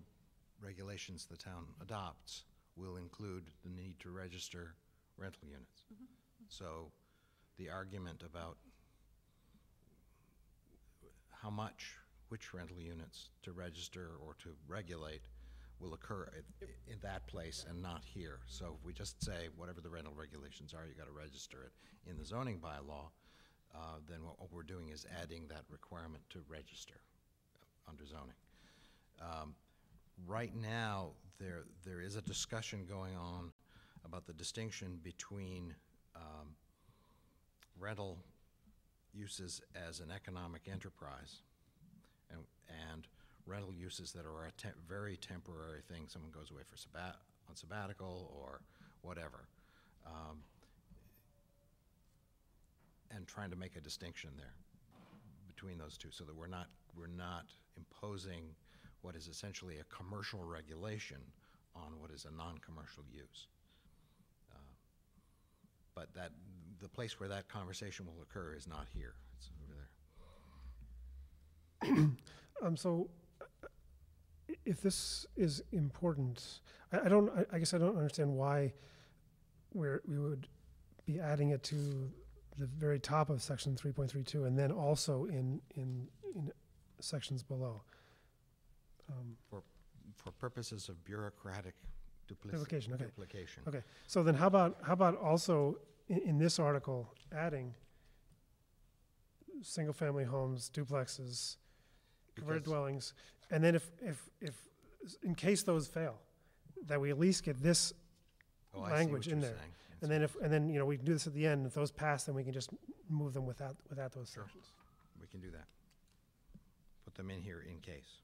regulations the town adopts will include the need to register rental units. So the argument about how much, which rental units to register or to regulate will occur in that place and not here. So if we just say whatever the rental regulations are, you got to register it in the zoning bylaw, then what we're doing is adding that requirement to register under zoning. Right now, there is a discussion going on about the distinction between rental uses as an economic enterprise and rental uses that are a very temporary thing. Someone goes away for on sabbatical or whatever. And trying to make a distinction there between those two, so that we're not imposing what is essentially a commercial regulation on what is a non-commercial use. But the place where that conversation will occur is not here; it's over there. So, if this is important, I guess I don't understand why we would be adding it to the very top of section 3.32 and then also in sections below. For purposes of bureaucratic Duplication, okay. duplication. Okay, so then how about also in this article adding single-family homes, duplexes, converted Because- dwellings, and then if in case those fail, that we at least get this Oh, I see language what in you're there. saying. And then we can do this at the end. If those pass, then we can just move them without those Sure. sections. We can do that. Put them in here in case.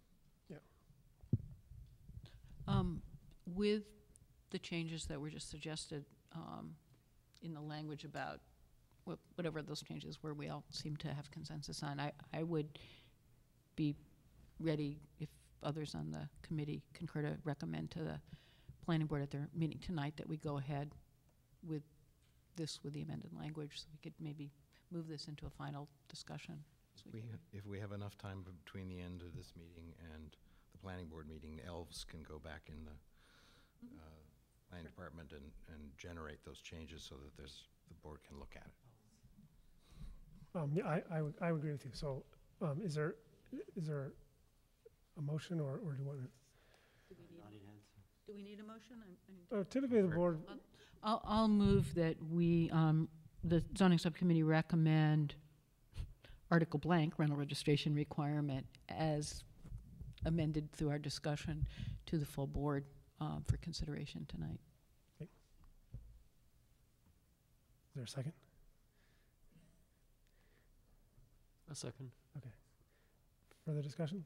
with the changes that were just suggested in the language about whatever those changes were, we all seem to have consensus on. I would be ready, if others on the committee concur, to recommend to the planning board at their meeting tonight that we go ahead with this with the amended language, so we could maybe move this into a final discussion. If we have enough time between the end of this meeting and the planning board meeting, elves can go back in the planning department and generate those changes so that the board can look at it. Yeah, I would agree with you. So, is there a motion or do you want to? Nodding heads. Do we need a motion? Typically, the board. I'll move that we, the zoning subcommittee recommend article blank, rental registration requirement, as amended through our discussion to the full board for consideration tonight. Okay. Is there a second? A second. Further discussion?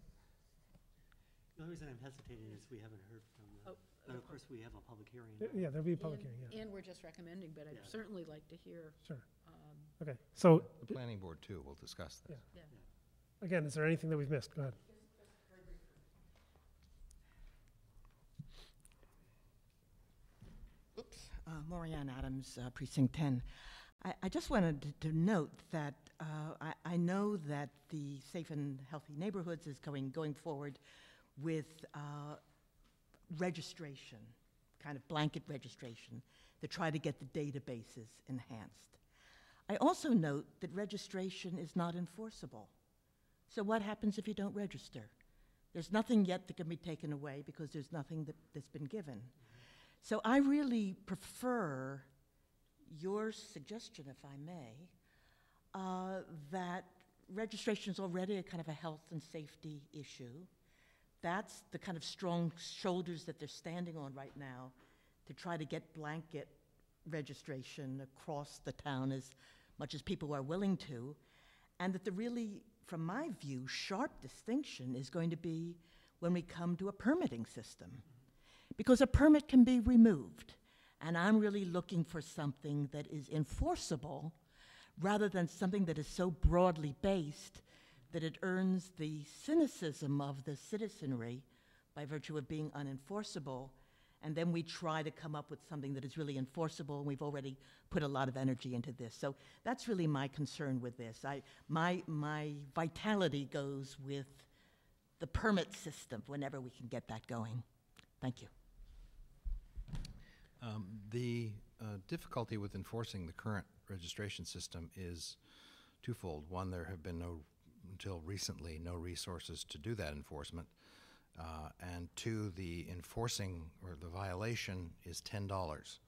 The only reason I'm hesitating is we haven't heard from the, but of course, we have a public hearing. Yeah, there'll be a public hearing, yeah. And we're just recommending, but I'd Yeah. certainly like to hear. Sure. Okay, so, The planning board, too, will discuss this. Yeah. again, is there anything that we've missed? Go ahead. Maureen Adams, Precinct 10. I just wanted to note that I know that the Safe and Healthy Neighborhoods is going forward with registration, kind of blanket registration, to try to get the databases enhanced. I also note that registration is not enforceable. So what happens if you don't register? There's nothing yet that can be taken away because there's nothing that's been given. So I really prefer your suggestion, if I may, that registration is already a kind of a health and safety issue. That's the kind of strong shoulders that they're standing on right now to try to get blanket registration across the town as much as people are willing to, and that the really, from my view, sharp distinction is going to be when we come to a permitting system. Because a permit can be removed, and I'm really looking for something that is enforceable rather than something that is so broadly based that it earns the cynicism of the citizenry by virtue of being unenforceable, and then we try to come up with something that is really enforceable, and we've already put a lot of energy into this. So that's really my concern with this. My vitality goes with the permit system whenever we can get that going. Thank you. The difficulty with enforcing the current registration system is twofold. One, there have been until recently, no resources to do that enforcement. And two, the enforcing or the violation is $10.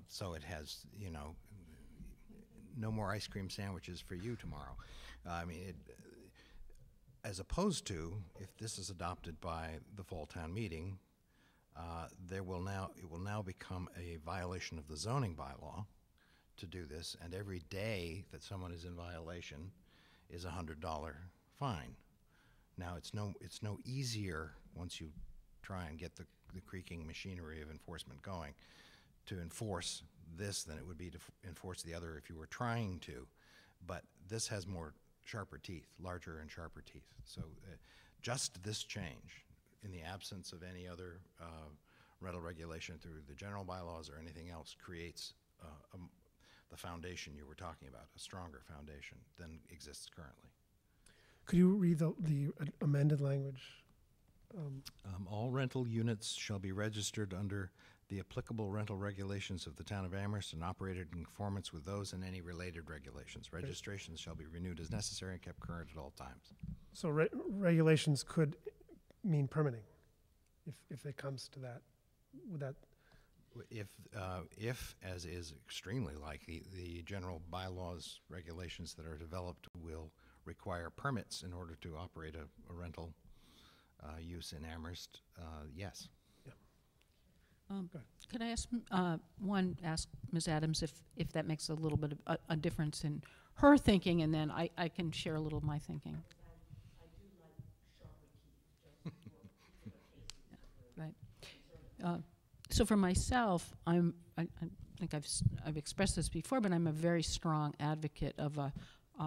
So it has, no more ice cream sandwiches for you tomorrow. As opposed to, if this is adopted by the fall town meeting, it will now become a violation of the zoning bylaw to do this, and every day that someone is in violation is a $100 fine. Now, it's no easier once you try and get the creaking machinery of enforcement going to enforce this than it would be to enforce the other if you were trying to. But this has sharper teeth, larger and sharper teeth. So just this change, in the absence of any other rental regulation through the general bylaws or anything else, creates the foundation you were talking about, a stronger foundation than exists currently. Could you read the amended language? All rental units shall be registered under the applicable rental regulations of the town of Amherst and operated in conformance with those and any related regulations. Registrations shall be renewed as necessary and kept current at all times. So regulations could mean permitting, if it comes to that. Would that? If, as is extremely likely, the general bylaws regulations that are developed will require permits in order to operate a rental use in Amherst, yes. Could I ask ask Ms. Adams if that makes a little bit of a difference in her thinking, and then I can share a little of my thinking. Right. So for myself, I think I've expressed this before, but I'm a very strong advocate of a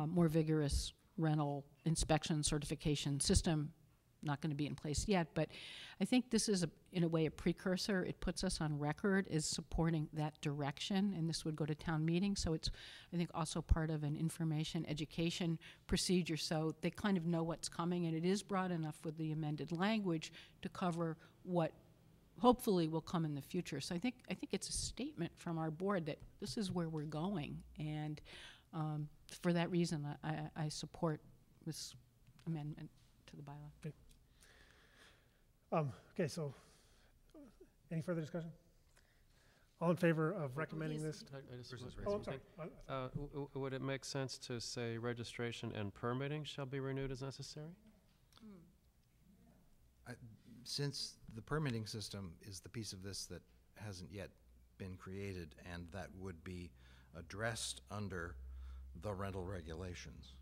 more vigorous rental inspection certification system. Not going to be in place yet, but I think this is, in a way, a precursor. It puts us on record as supporting that direction, and this would go to town meeting. So it's, I think, also part of an information education procedure, so they kind of know what's coming, and it is broad enough with the amended language to cover what hopefully will come in the future. So I think it's a statement from our board that this is where we're going, and for that reason, I support this amendment to the bylaw. Okay. Okay, so any further discussion? All in favor of recommending this? Oh, I'm sorry. Would it make sense to say registration and permitting shall be renewed as necessary? Since the permitting system is the piece of this that hasn't yet been created, and that would be addressed under the rental regulations,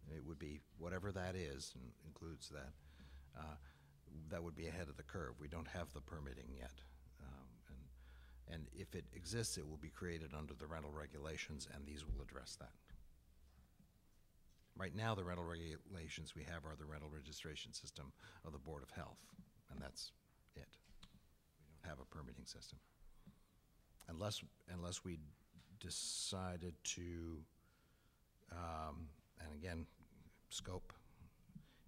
it would be whatever that is, and includes that. That would be ahead of the curve. We don't have the permitting yet. And if it exists, it will be created under the rental regulations, and these will address that. Right now, the rental regulations we have are the rental registration system of the Board of Health, and that's it. We don't have a permitting system. Unless we decided to, and again, scope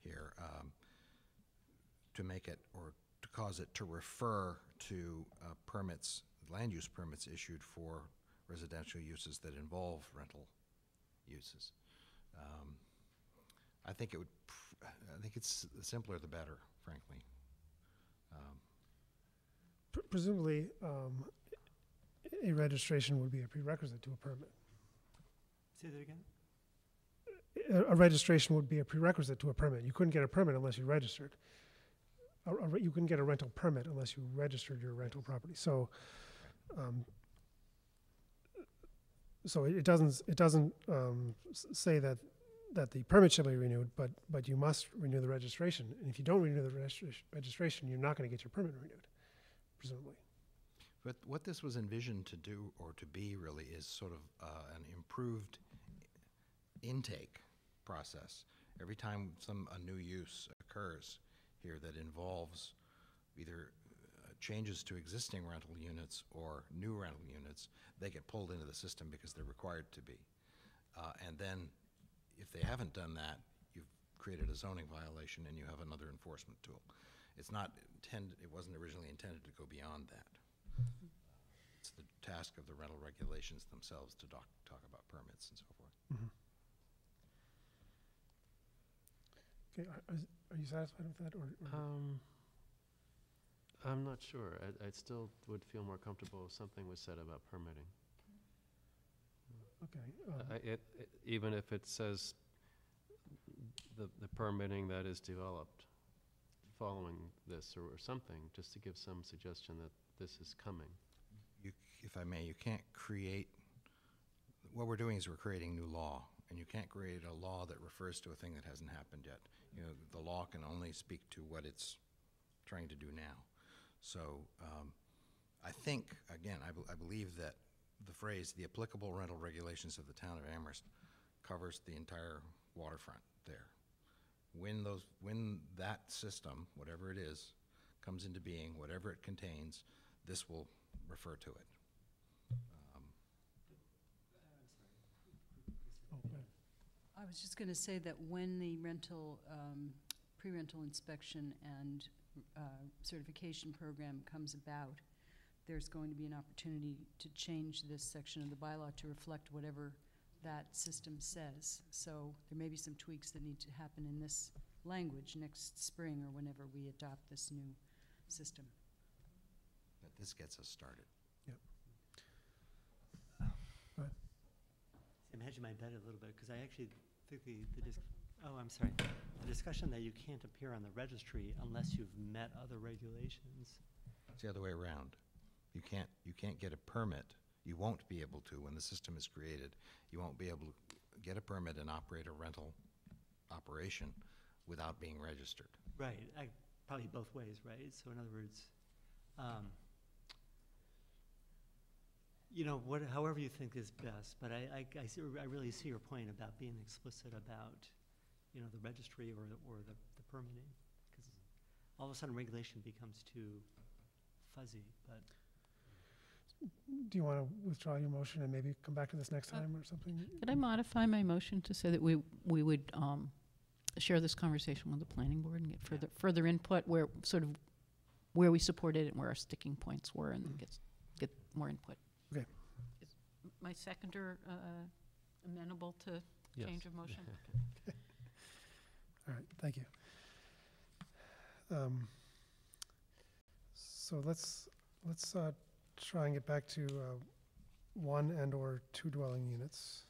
here, to make it, or to cause it to refer to permits, land use permits issued for residential uses that involve rental uses. I think it's the simpler the better, frankly. Presumably, a registration would be a prerequisite to a permit. Say that again? A registration would be a prerequisite to a permit. You couldn't get a permit unless you registered. You couldn't get a rental permit unless you registered your rental property. So, so it doesn't say that that the permit shall be renewed, but you must renew the registration. And if you don't renew the registration, you're not going to get your permit renewed, presumably. But what this was envisioned to do, or to be really, is sort of an improved intake process. Every time a new use occurs here that involves either changes to existing rental units or new rental units, they get pulled into the system because they're required to be. And then, if they haven't done that, you've created a zoning violation and you have another enforcement tool. It wasn't originally intended to go beyond that. It's the task of the rental regulations themselves to talk about permits and so forth. Mm-hmm. Okay, are you satisfied with that, or? I'm not sure. I still would feel more comfortable if something was said about permitting. Okay. Even if it says the permitting that is developed following this or something, just to give some suggestion that this is coming. If I may, you can't create, what we're doing is we're creating new law, and you can't create a law that refers to a thing that hasn't happened yet. You know, the law can only speak to what it's trying to do now. So I think, again, I believe that the phrase, the applicable rental regulations of the town of Amherst, covers the entire waterfront there. When that system, whatever it is, comes into being, whatever it contains, this will refer to it. I was just going to say that when the rental, pre-rental inspection and certification program comes about, there's going to be an opportunity to change this section of the bylaw to reflect whatever that system says. So there may be some tweaks that need to happen in this language next spring or whenever we adopt this new system. But this gets us started. I'm hedging my bet a little bit, because I actually think the discussion that you can't appear on the registry unless you've met other regulations. It's the other way around. You can't get a permit. You won't be able to when the system is created. You won't be able to get a permit and operate a rental operation without being registered. Right, probably both ways, right? So in other words, you know, however you think is best, but I really see your point about being explicit about, you know, the registry or the permitting, because all of a sudden regulation becomes too fuzzy. But Do you want to withdraw your motion and maybe come back to this next time or something? Could I modify my motion to say that we would share this conversation with the planning board and get further input where we supported it and where our sticking points were, and then get more input. Okay. Is my seconder amenable to change of motion? All right, thank you. So let's try and get back to one and/or two dwelling units.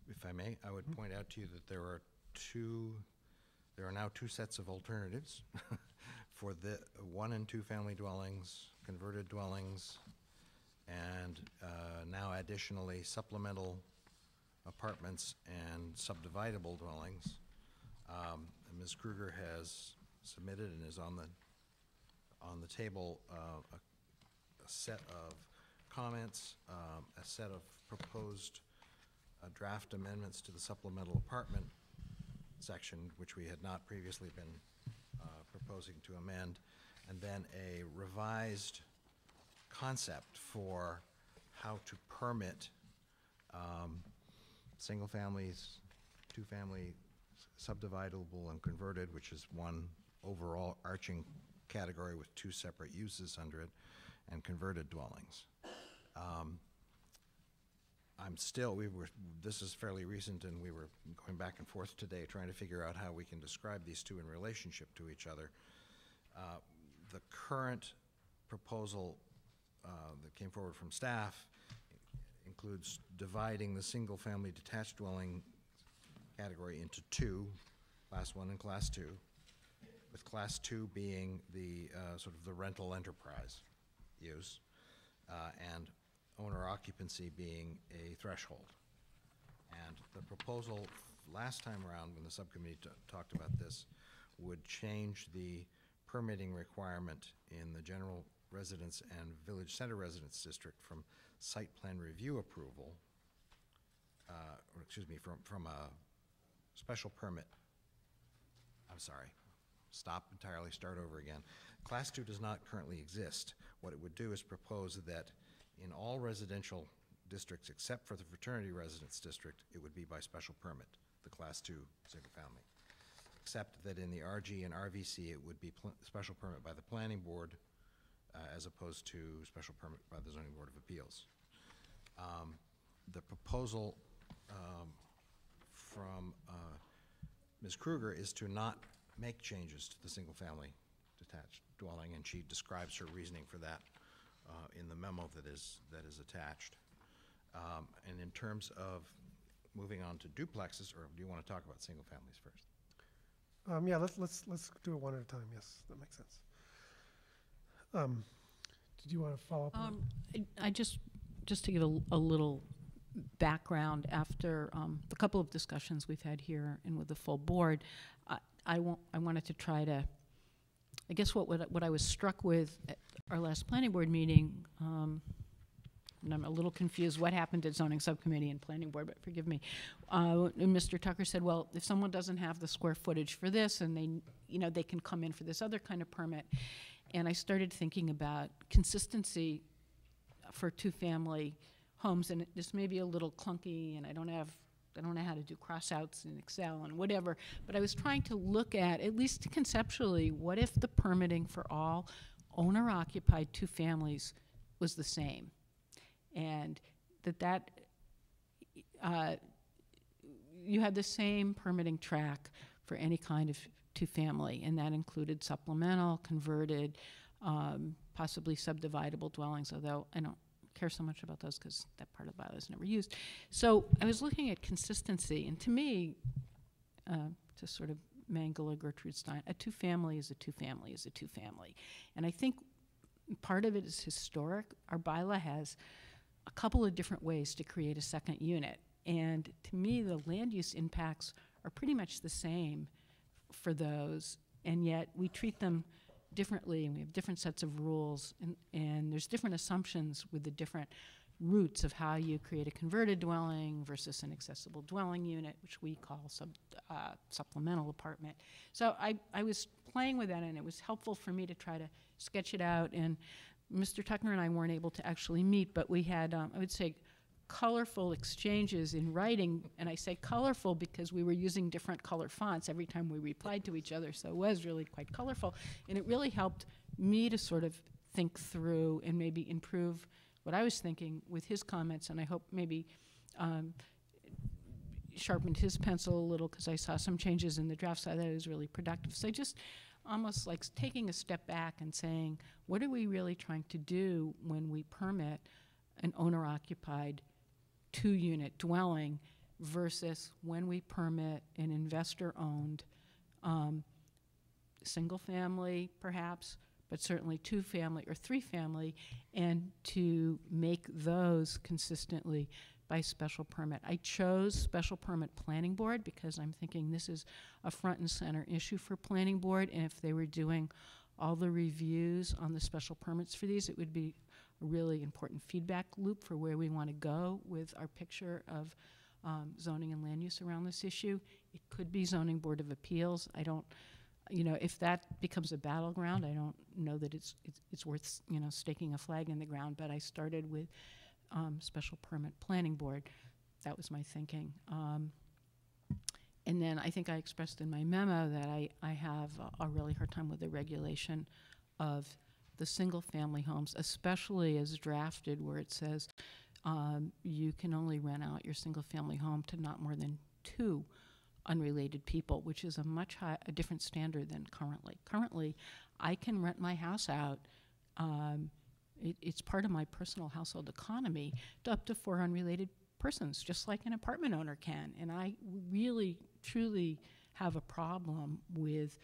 If I may, I would point out to you that there are now two sets of alternatives for the 1 and 2 family dwellings, converted dwellings, and now additionally supplemental apartments and subdividable dwellings. And Ms. Kruger has submitted and is on the table a set of comments, a set of proposed draft amendments to the supplemental apartment section, which we had not previously been proposing to amend, and then a revised concept for how to permit single families, 2-family, subdividable and converted, which is one overall arching category with 2 separate uses under it, and converted dwellings. This is fairly recent, and we were going back and forth today trying to figure out how we can describe these two in relationship to each other. The current proposal that came forward from staff includes dividing the single-family detached dwelling category into 2, Class 1 and Class 2, with Class 2 being the sort of the rental enterprise use, and owner occupancy being a threshold. And the proposal last time around, when the subcommittee talked about this, would change the permitting requirement in the general residence and village center residence district from site plan review approval, or excuse me, from a special permit. I'm sorry, stop entirely, start over again. Class 2 does not currently exist. What it would do is propose that in all residential districts except for the fraternity residence district, it would be by special permit, the Class 2 single family. Except that in the RG and RVC, it would be special permit by the planning board as opposed to special permit by the zoning board of appeals. The proposal from Ms. Kruger is to not make changes to the single family detached dwelling, and she describes her reasoning for that in the memo that is attached. And in terms of moving on to duplexes, or do you want to talk about single families first? Yeah, let's do it one at a time. Yes, that makes sense. Did you want to follow up? I just to give a little background after the couple of discussions we've had here and with the full board, I wanted to try to, I guess what I was struck with at our last planning board meeting, and I'm a little confused what happened at zoning subcommittee and planning board, but forgive me. And Mr. Tucker said, well, if someone doesn't have the square footage for this and they can come in for this other kind of permit. And I started thinking about consistency for two-family homes, and this may be a little clunky, and I don't know how to do crossouts in Excel and whatever, but I was trying to look at least conceptually, what if the permitting for all owner-occupied two families was the same? And that you had the same permitting track for any kind of two-family, and that included supplemental, converted, possibly subdividable dwellings, although I don't care so much about those because that part of the bylaw is never used. So I was looking at consistency, and to me, to sort of mangle a Gertrude Stein, a two-family is a two-family is a two-family. And I think part of it is historic. Our bylaw has a couple of different ways to create a second unit. And to me, the land use impacts are pretty much the same for those, and yet we treat them differently, and we have different sets of rules, and there's different assumptions with the different routes of how you create a converted dwelling versus an accessible dwelling unit, which we call supplemental apartment. So I was playing with that, and it was helpful for me to try to sketch it out. And Mr. Tucker and I weren't able to actually meet, but we had, I would say, colorful exchanges in writing, and I say colorful because we were using different color fonts every time we replied to each other, so it was really quite colorful, and it really helped me to sort of think through and maybe improve what I was thinking with his comments, and I hope maybe sharpened his pencil a little because I saw some changes in the draft, so that it was really productive. So just almost like taking a step back and saying, what are we really trying to do when we permit an owner-occupied two-unit dwelling versus when we permit an investor-owned single-family, perhaps, but certainly two-family or three-family, and to make those consistently by special permit. I chose special permit planning board because I'm thinking this is a front and center issue for planning board, and if they were doing all the reviews on the special permits for these, it would be a really important feedback loop for where we want to go with our picture of zoning and land use around this issue. It could be zoning board of appeals. I don't, if that becomes a battleground, I don't know that it's worth, staking a flag in the ground, but I started with special permit planning board. That was my thinking. And then I think I expressed in my memo that I have a really hard time with the regulation of the single-family homes, especially as drafted, where it says you can only rent out your single-family home to not more than two unrelated people, which is a different standard than currently. Currently, I can rent my house out. It's part of my personal household economy to up to 4 unrelated persons, just like an apartment owner can. And I really, truly have a problem with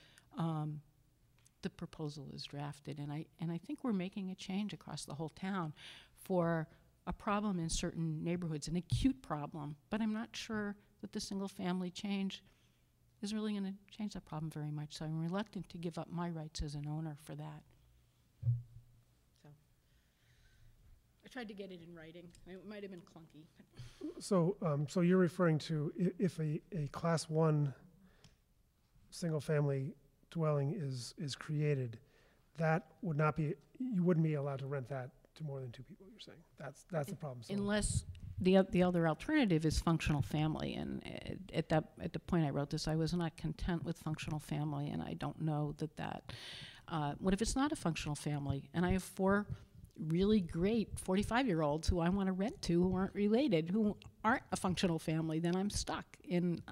the proposal as drafted. And I think we're making a change across the whole town for a problem in certain neighborhoods, an acute problem, but I'm not sure that the single-family change is really going to change that problem very much. So I'm reluctant to give up my rights as an owner for that. So I tried to get it in writing. It might have been clunky. So, so you're referring to if a class 1 single-family dwelling is created, that would not be, you wouldn't be allowed to rent that to more than 2 people, you're saying? That's the problem. So Unless the other alternative is functional family, and at the point I wrote this, I was not content with functional family, and I don't know that what if it's not a functional family, and I have 4 really great 45-year-olds who I want to rent to who aren't related, who aren't a functional family, then I'm stuck, and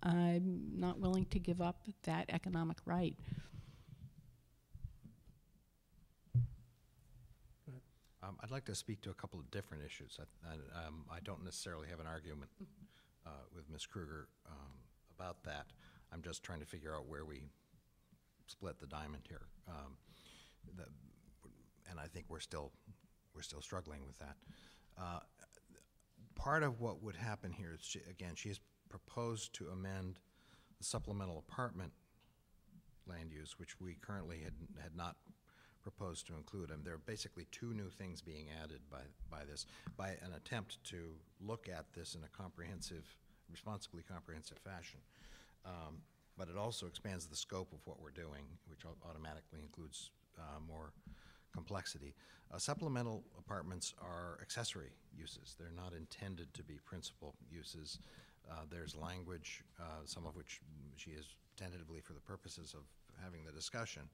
I'm not willing to give up that economic right. I'd like to speak to a couple of different issues. I don't necessarily have an argument with Ms. Kruger about that. I'm just trying to figure out where we split the diamond here. And I think we're still struggling with that. Part of what would happen here is, she has proposed to amend the supplemental apartment land use, which we currently had not proposed to include. And there are basically 2 new things being added by this, by an attempt to look at this in a comprehensive, responsibly comprehensive fashion. But it also expands the scope of what we're doing, which automatically includes more complexity. Supplemental apartments are accessory uses. They're not intended to be principal uses. There's language, some of which she is tentatively, for the purposes of having the discussion,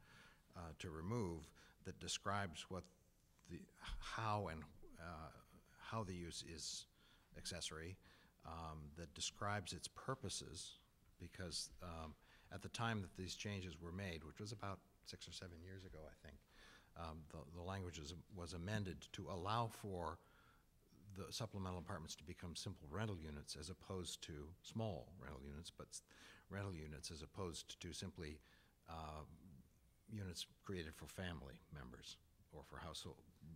to remove, that describes what how the use is accessory, that describes its purposes, because at the time that these changes were made, which was about 6 or 7 years ago, I think, the language was amended to allow for the supplemental apartments to become simple rental units as opposed to small rental units, but rental units as opposed to simply units created for family members or for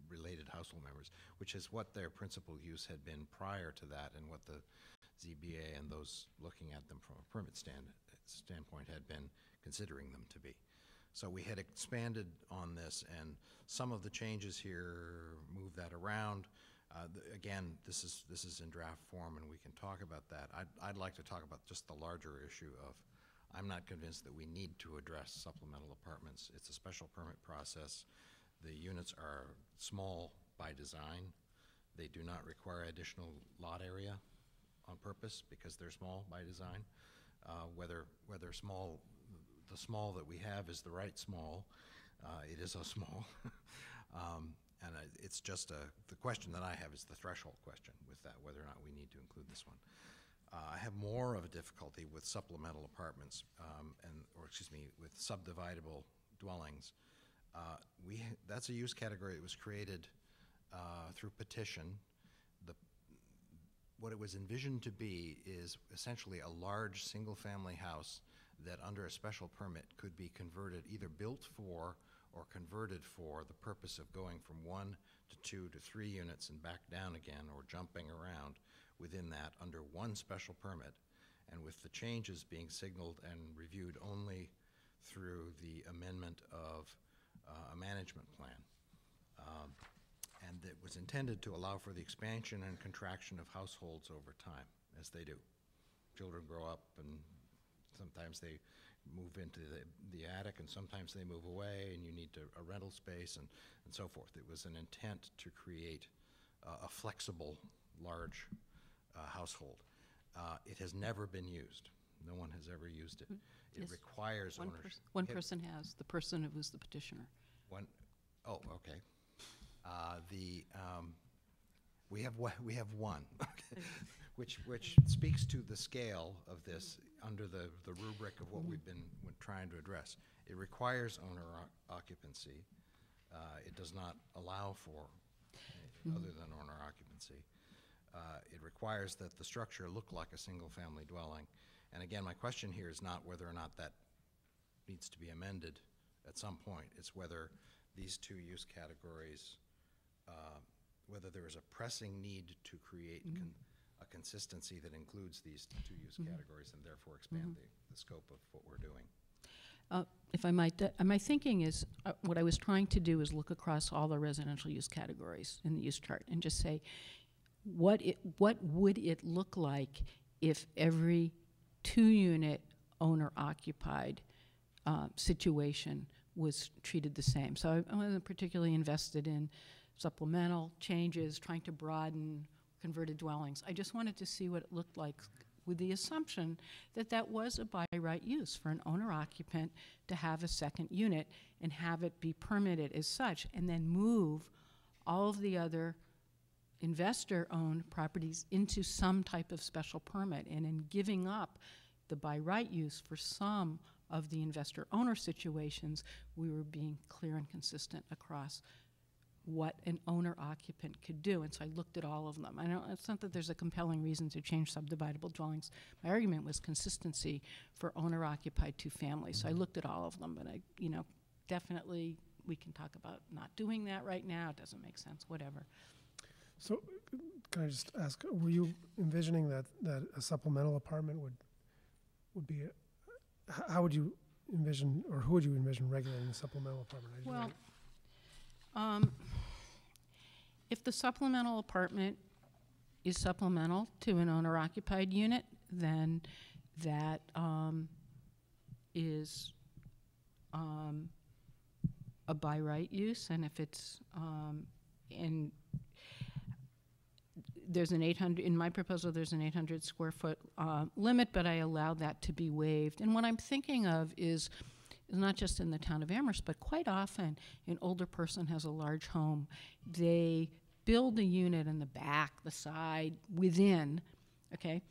related household members, which is what their principal use had been prior to that, and what the ZBA and those looking at them from a permit standpoint had been considering them to be. So we had expanded on this, and some of the changes here move that around. Again, this is in draft form, and we can talk about that. I'd like to talk about just the larger issue of, I'm not convinced that we need to address supplemental apartments. It's a special permit process. The units are small by design. They do not require additional lot area on purpose because they're small by design. Whether small, the small that we have is the right small, it is a small. And it's just the question that I have is the threshold question with that, whether or not we need to include this one. I have more of a difficulty with supplemental apartments, with subdividable dwellings. That's a use category that was created through petition. What it was envisioned to be is essentially a large single-family house that under a special permit could be converted, either built for or converted for the purpose of going from 1 to 2 to 3 units and back down again, or jumping around within that under one special permit, and with the changes being signaled and reviewed only through the amendment of a management plan. And it was intended to allow for the expansion and contraction of households over time, as they do. Children grow up, and sometimes they move into the attic, and sometimes they move away, and you need a rental space, and so forth. It was an intent to create a flexible, large household. It has never been used. No one has ever used it. It Yes. requires One ownership. One person has, the person who was the petitioner. Oh, okay. We have one, which speaks to the scale of this under the rubric of what we've been trying to address. It requires owner occupancy. It does not allow for anything other than owner occupancy. It requires that the structure look like a single-family dwelling. And again, my question here is not whether or not that needs to be amended at some point. It's whether these 2 use categories whether there is a pressing need to create a consistency that includes these two use categories and therefore expand the scope of what we're doing. If I might, my thinking is, what I was trying to do is look across all the residential use categories in the use chart and just say, what would it look like if every 2-unit owner-occupied situation was treated the same? So I wasn't particularly invested in supplemental changes, trying to broaden converted dwellings. I just wanted to see what it looked like with the assumption that that was a by right use for an owner-occupant to have a second unit and have it be permitted as such, and then move all of the other investor-owned properties into some type of special permit. And in giving up the by right use for some of the investor-owner situations, we were being clear and consistent across what an owner-occupant could do. And so I looked at all of them. It's not that there's a compelling reason to change subdividable dwellings. My argument was consistency for owner-occupied 2 families. So I looked at all of them, but definitely we can talk about not doing that right now. It doesn't make sense, whatever. So can I just ask, were you envisioning that a supplemental apartment would be, how would you envision, or who would you envision regulating the supplemental apartment? Well, if the supplemental apartment is supplemental to an owner-occupied unit, then that is a by right use. And if it's there's an 800, in my proposal, there's an 800 square foot limit, but I allow that to be waived. And what I'm thinking of is not just in the town of Amherst, but quite often an older person has a large home. They build a unit in the back, the side, within, okay?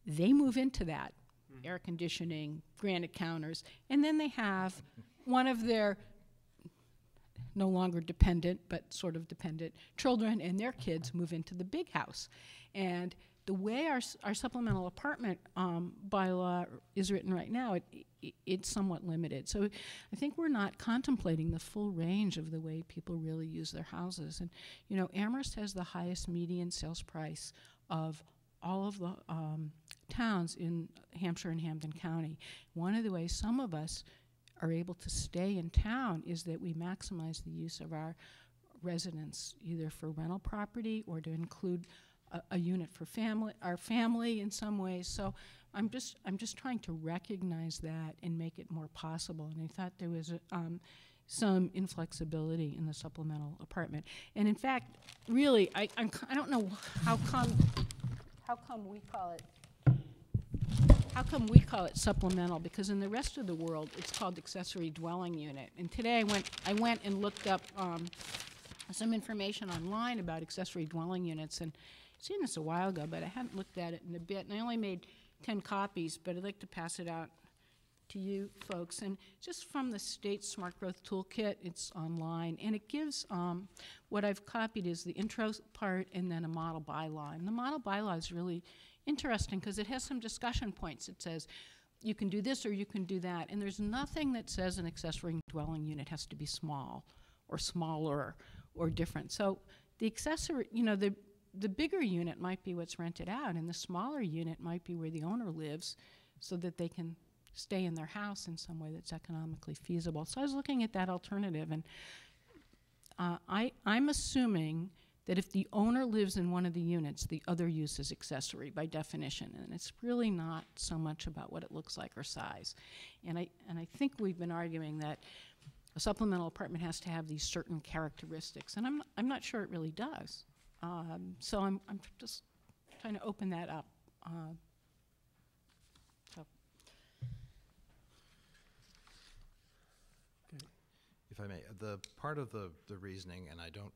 They move into that, air conditioning, granite counters, and then they have one of their no longer dependent, but sort of dependent children and their kids move into the big house. And the way our supplemental apartment bylaw is written right now, it's somewhat limited. So I think we're not contemplating the full range of the way people really use their houses. And, Amherst has the highest median sales price of all of the towns in Hampshire and Hampden County. One of the ways some of us are able to stay in town is that we maximize the use of our residents, either for rental property or to include a unit for our family in some ways. So I'm just trying to recognize that and make it more possible. And I thought there was some inflexibility in the supplemental apartment. And in fact, really, I don't know how come we call it. How come we call it supplemental? Because in the rest of the world, it's called accessory dwelling unit. And today I went and looked up some information online about accessory dwelling units, and I've seen this a while ago, but I hadn't looked at it in a bit. And I only made 10 copies, but I'd like to pass it out to you folks. And just from the state Smart Growth Toolkit, it's online, and it gives what I've copied is the intro part and then a model bylaw. And the model bylaw is really interesting because it has some discussion points. It says you can do this or you can do that, and there's nothing that says an accessory dwelling unit has to be small or smaller or different. So the accessory, the bigger unit might be what's rented out, and the smaller unit might be where the owner lives so that they can stay in their house in some way that's economically feasible. So I was looking at that alternative, and I'm assuming that if the owner lives in one of the units, the other use is accessory by definition, and it's really not so much about what it looks like or size. And I think we've been arguing that a supplemental apartment has to have these certain characteristics, and I'm not sure it really does. So I'm just trying to open that up. If I may, the part of the reasoning, and I don't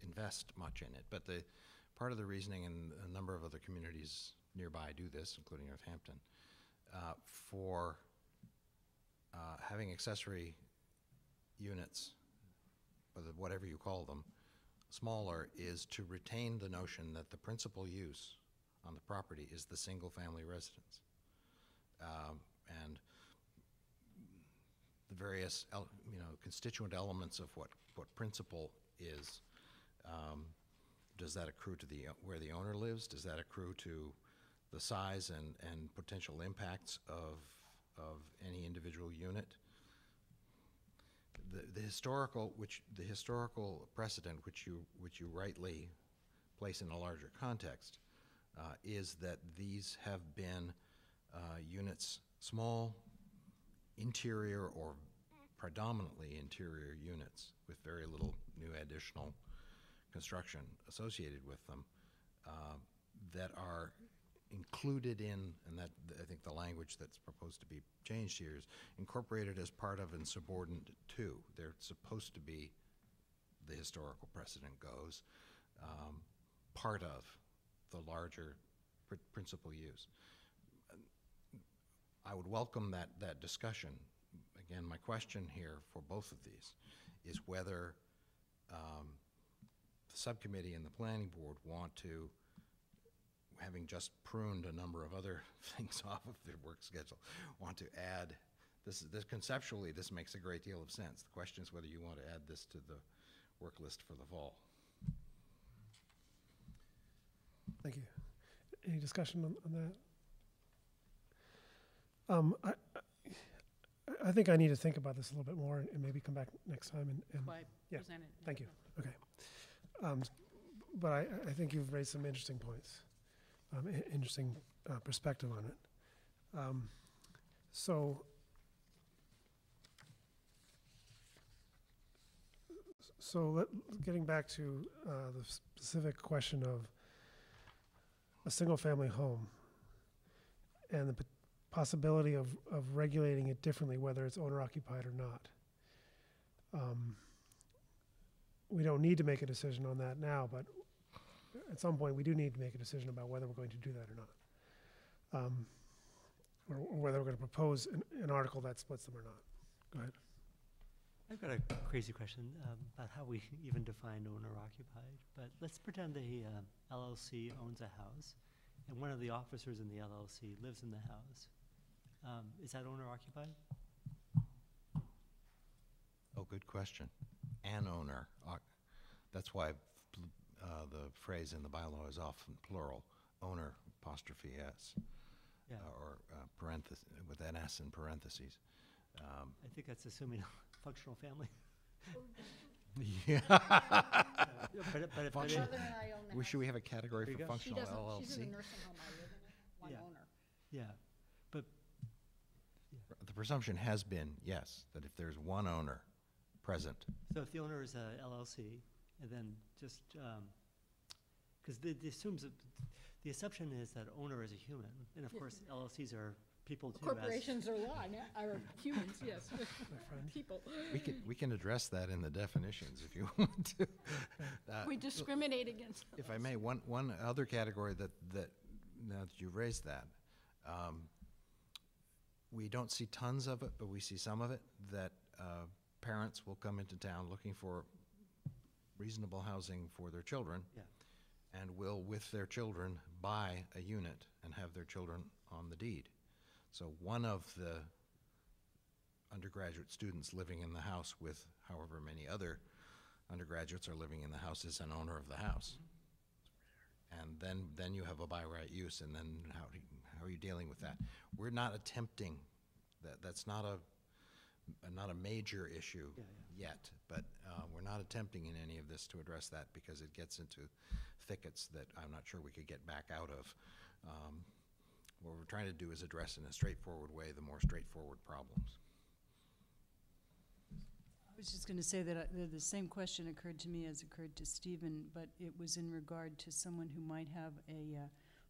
invest much in it, but the part of the reasoning, and a number of other communities nearby do this, including Northampton, for having accessory units, whatever you call them, smaller, is to retain the notion that the principal use on the property is the single-family residence. And the various constituent elements of what principal is Does that accrue to where the owner lives? Does that accrue to the size and potential impacts of any individual unit? The historical precedent, which you rightly place in a larger context, is that these have been units, small, interior or predominantly interior units with very little new additional construction associated with them, that are included in, and that I think the language that's proposed to be changed here is incorporated as part of and subordinate to. They're supposed to be, the historical precedent goes, part of the larger principal use. I would welcome that discussion. Again, my question here for both of these is whether the subcommittee and the planning board want to, having just pruned a number of other things off of their work schedule, want to add, this conceptually, this makes a great deal of sense. The question is whether you want to add this to the work list for the fall. Thank you. Any discussion on that? I think I need to think about this a little bit more and maybe come back next time and Why yeah, present it? thank you. Okay. But I think you've raised some interesting points, interesting perspective on it. So getting back to the specific question of a single-family home and the possibility of regulating it differently, whether it's owner-occupied or not. We don't need to make a decision on that now, but at some point we do need to make a decision about whether we're going to do that or not. Or whether we're going to propose an article that splits them or not. Go ahead. I've got a crazy question about how we even define owner-occupied. But let's pretend the LLC owns a house, and one of the officers in the LLC lives in the house. Is that owner-occupied? Oh, good question. An owner. That's why the phrase in the bylaw is often plural. Owner, apostrophe S. Yeah. Or parenthesis, with an S in parentheses. I think that's assuming a functional family. Yeah. But Should we have a category There you for go. functional LLC? She's in a nursing home, I live in it, one Yeah. owner. yeah, but The presumption has been, yes, that if there's one owner present, so if the owner is a LLC, and then just because the assumption is that owner is a human, and of Yeah. course LLCs are people too. Corporations are law, are humans, yes, people. we can address that in the definitions if you want to. We discriminate against them. If I may, one other category that now that you've raised that, we don't see tons of it, but we see some of it, that parents will come into town looking for reasonable housing for their children, Yeah. and will, with their children, buy a unit and have their children on the deed. So one of the undergraduate students living in the house with however many other undergraduates are living in the house is an owner of the house. And then you have a by right use, and then how are you dealing with that? We're not attempting, that's not a major issue yet, but we're not attempting in any of this to address that because it gets into thickets that I'm not sure we could get back out of. What we're trying to do is address in a straightforward way the more straightforward problems. I was just going to say that the same question occurred to me as occurred to Stephen, but it was in regard to someone who might have a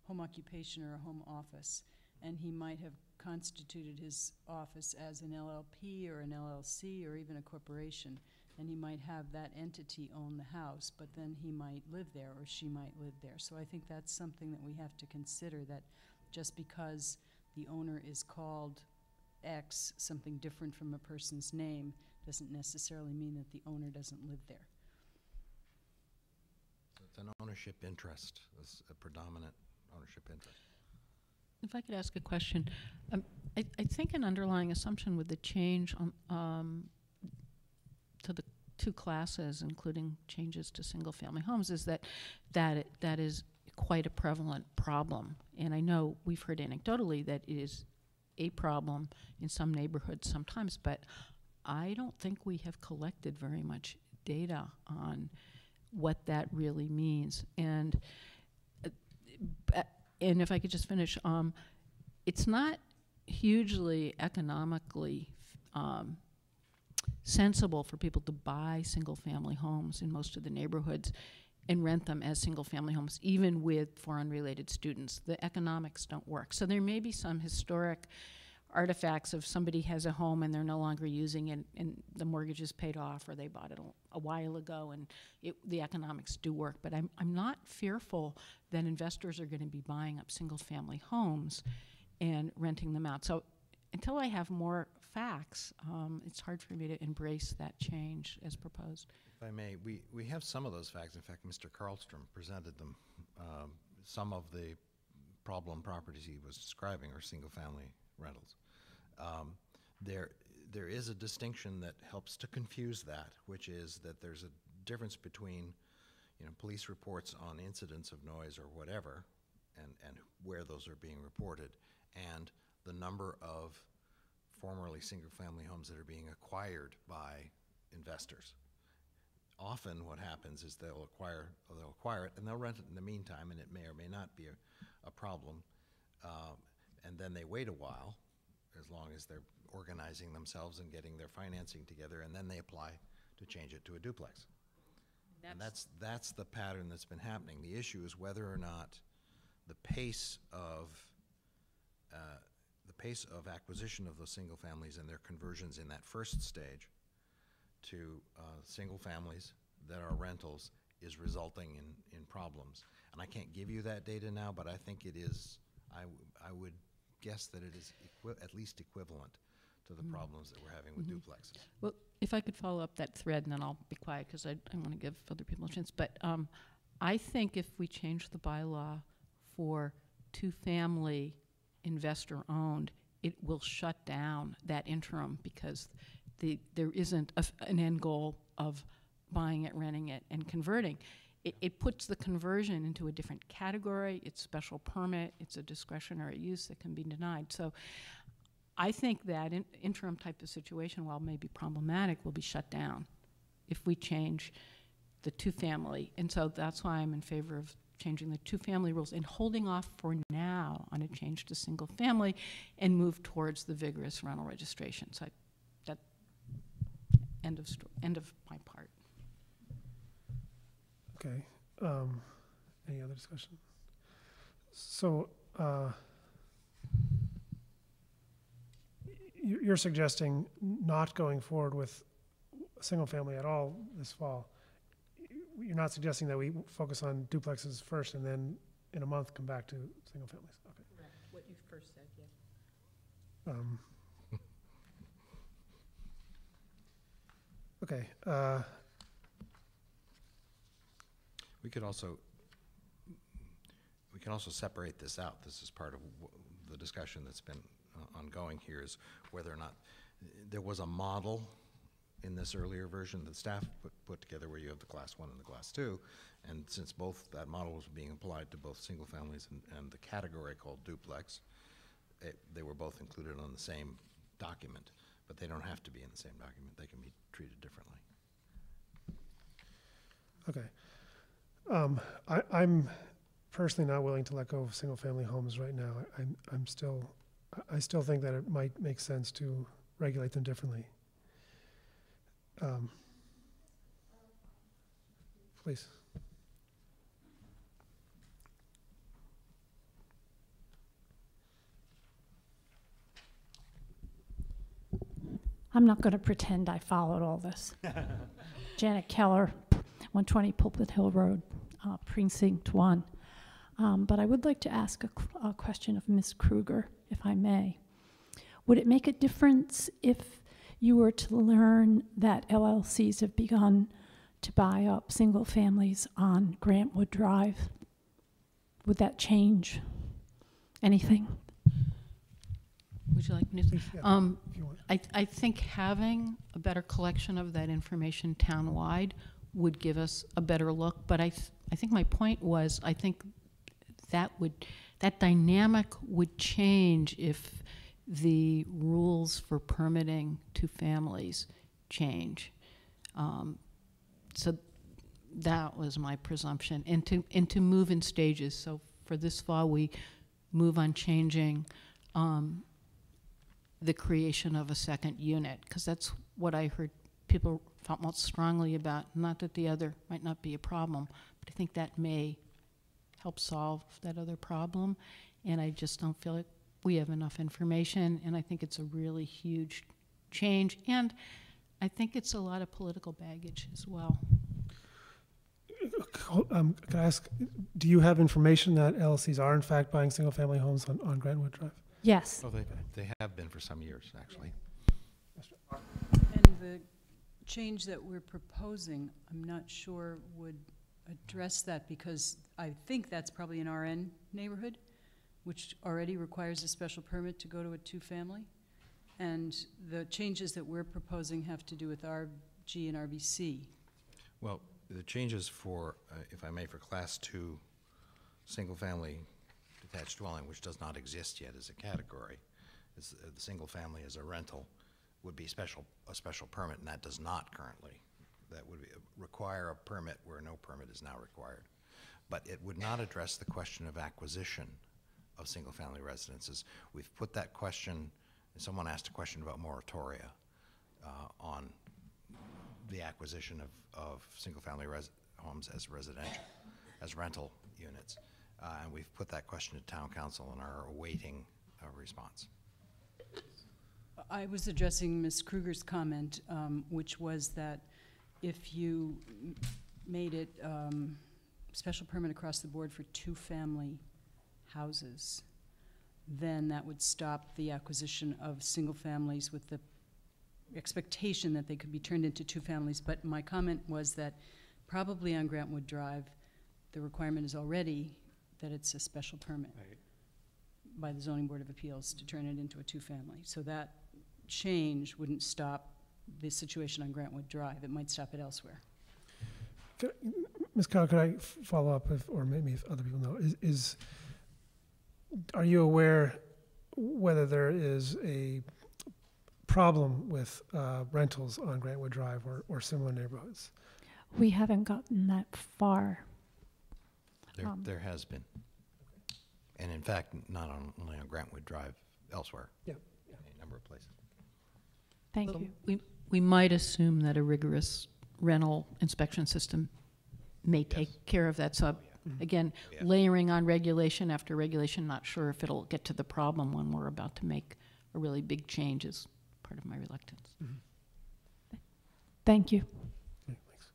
home occupation or a home office, and he might have constituted his office as an LLP or an LLC or even a corporation, and he might have that entity own the house, but then he might live there or she might live there. So I think that's something that we have to consider, that just because the owner is called X, something different from a person's name, doesn't necessarily mean that the owner doesn't live there. It's an ownership interest, it's a predominant ownership interest. If I could ask a question, I think an underlying assumption with the change on, to two classes, including changes to single-family homes, is that is quite a prevalent problem. And I know we've heard anecdotally that it is a problem in some neighborhoods sometimes, but I don't think we have collected very much data on what that really means. And if I could just finish, it's not hugely economically sensible for people to buy single-family homes in most of the neighborhoods and rent them as single-family homes, even with foreign-related students. The economics don't work. So there may be some historic artifacts of somebody has a home and they're no longer using it and the mortgage is paid off, or they bought it a while ago and the economics do work. But I'm not fearful that investors are going to be buying up single-family homes and renting them out. So until I have more facts, it's hard for me to embrace that change as proposed. If I may, we have some of those facts. In fact, Mr. Karlstrom presented them. Some of the problem properties he was describing are single-family rentals. There is a distinction that helps to confuse that, which is that there's a difference between, police reports on incidents of noise or whatever, and where those are being reported, and the number of formerly single-family homes that are being acquired by investors. Often what happens is they'll acquire it and they'll rent it in the meantime, and it may or may not be a problem, and then they wait a while, as long as they're organizing themselves and getting their financing together, and then they apply to change it to a duplex. And that's the pattern that's been happening. The issue is whether or not the pace of acquisition of those single families and their conversions in that first stage to single families that are rentals is resulting in problems. And I can't give you that data now, but I think it is, I would guess that it is at least equivalent to the problems that we're having with duplexes. Well, if I could follow up that thread, and then I'll be quiet because I want to give other people a chance. But I think if we change the bylaw for two-family investor-owned, it will shut down that interim because there isn't an end goal of buying it, renting it, and converting. It puts the conversion into a different category. It's special permit. It's a discretionary use that can be denied. So I think that interim type of situation, while maybe problematic, will be shut down if we change the two-family. And so that's why I'm in favor of changing the two-family rules and holding off for now on a change to single-family and move towards the vigorous rental registration. So that end of my part. Okay. Any other discussion? So you're suggesting not going forward with a single family at all this fall. You're not suggesting that we focus on duplexes first and then in a month come back to single families. Okay. Correct. What you first said, yeah. Okay. We can also separate this out. This is part of the discussion that's been ongoing here, is whether or not there was a model in this earlier version that staff put together where you have the class 1 and the class 2, and since that model was being applied to both single families and the category called duplex, they were both included on the same document, but they don't have to be in the same document. They can be treated differently. Okay. I'm personally not willing to let go of single-family homes right now. I still think that it might make sense to regulate them differently. Please. I'm not going to pretend I followed all this. Janet Keller, 120 Pulpit Hill Road, Precinct 1. But I would like to ask a question of Ms. Kruger, if I may. Would it make a difference if you were to learn that LLCs have begun to buy up single families on Grantwood Drive? Would that change anything? would you like me to? Please, yeah, if you want. I think having a better collection of that information townwide would give us a better look, but I think my point was, I think that dynamic would change if the rules for permitting two families change. So that was my presumption, and to move in stages. So for this fall, we move on changing the creation of a second unit, because that's what I heard people felt most strongly about. Not that the other might not be a problem, but I think that may help solve that other problem. And I just don't feel like we have enough information, and I think it's a really huge change. And I think it's a lot of political baggage as well. Can I ask, do you have information that LLCs are in fact buying single-family homes on Grantwood Drive? Yes. Well, they have been for some years, actually. And the change that we're proposing, I'm not sure would address that, because I think that's probably an RN neighborhood, which already requires a special permit to go to a two-family. And the changes that we're proposing have to do with RG and RBC. Well, the changes for, if I may, for Class 2 single-family detached dwelling, which does not exist yet as a category, is, the single-family as a rental would be a special permit, and that does not currently. That would require a permit where no permit is now required. But it would not address the question of acquisition of single-family residences. We've put that question, someone asked a question about moratoria on the acquisition of single-family homes as residential, as rental units. And we've put that question to Town Council and are awaiting a response. I was addressing Ms. Kruger's comment, which was that if you made it special permit across the board for two-family houses, then that would stop the acquisition of single families with the expectation that they could be turned into two families. But my comment was that probably on Grantwood Drive, the requirement is already that it's a special permit by the Zoning Board of Appeals to turn it into a two-family. So that change wouldn't stop the situation on Grantwood Drive. It might stop it elsewhere. Ms. Carroll, could I follow up, or maybe if other people know, are you aware whether there is a problem with rentals on Grantwood Drive or similar neighborhoods? We haven't gotten that far. There has been. And in fact, not only on Grantwood Drive, elsewhere. Yeah. In a number of places. Thank But you. we might assume that a rigorous rental inspection system may take care of that. So again, Yeah. layering on regulation after regulation, not sure if it'll get to the problem when we're about to make a really big change is part of my reluctance. Thank you. Okay, thanks.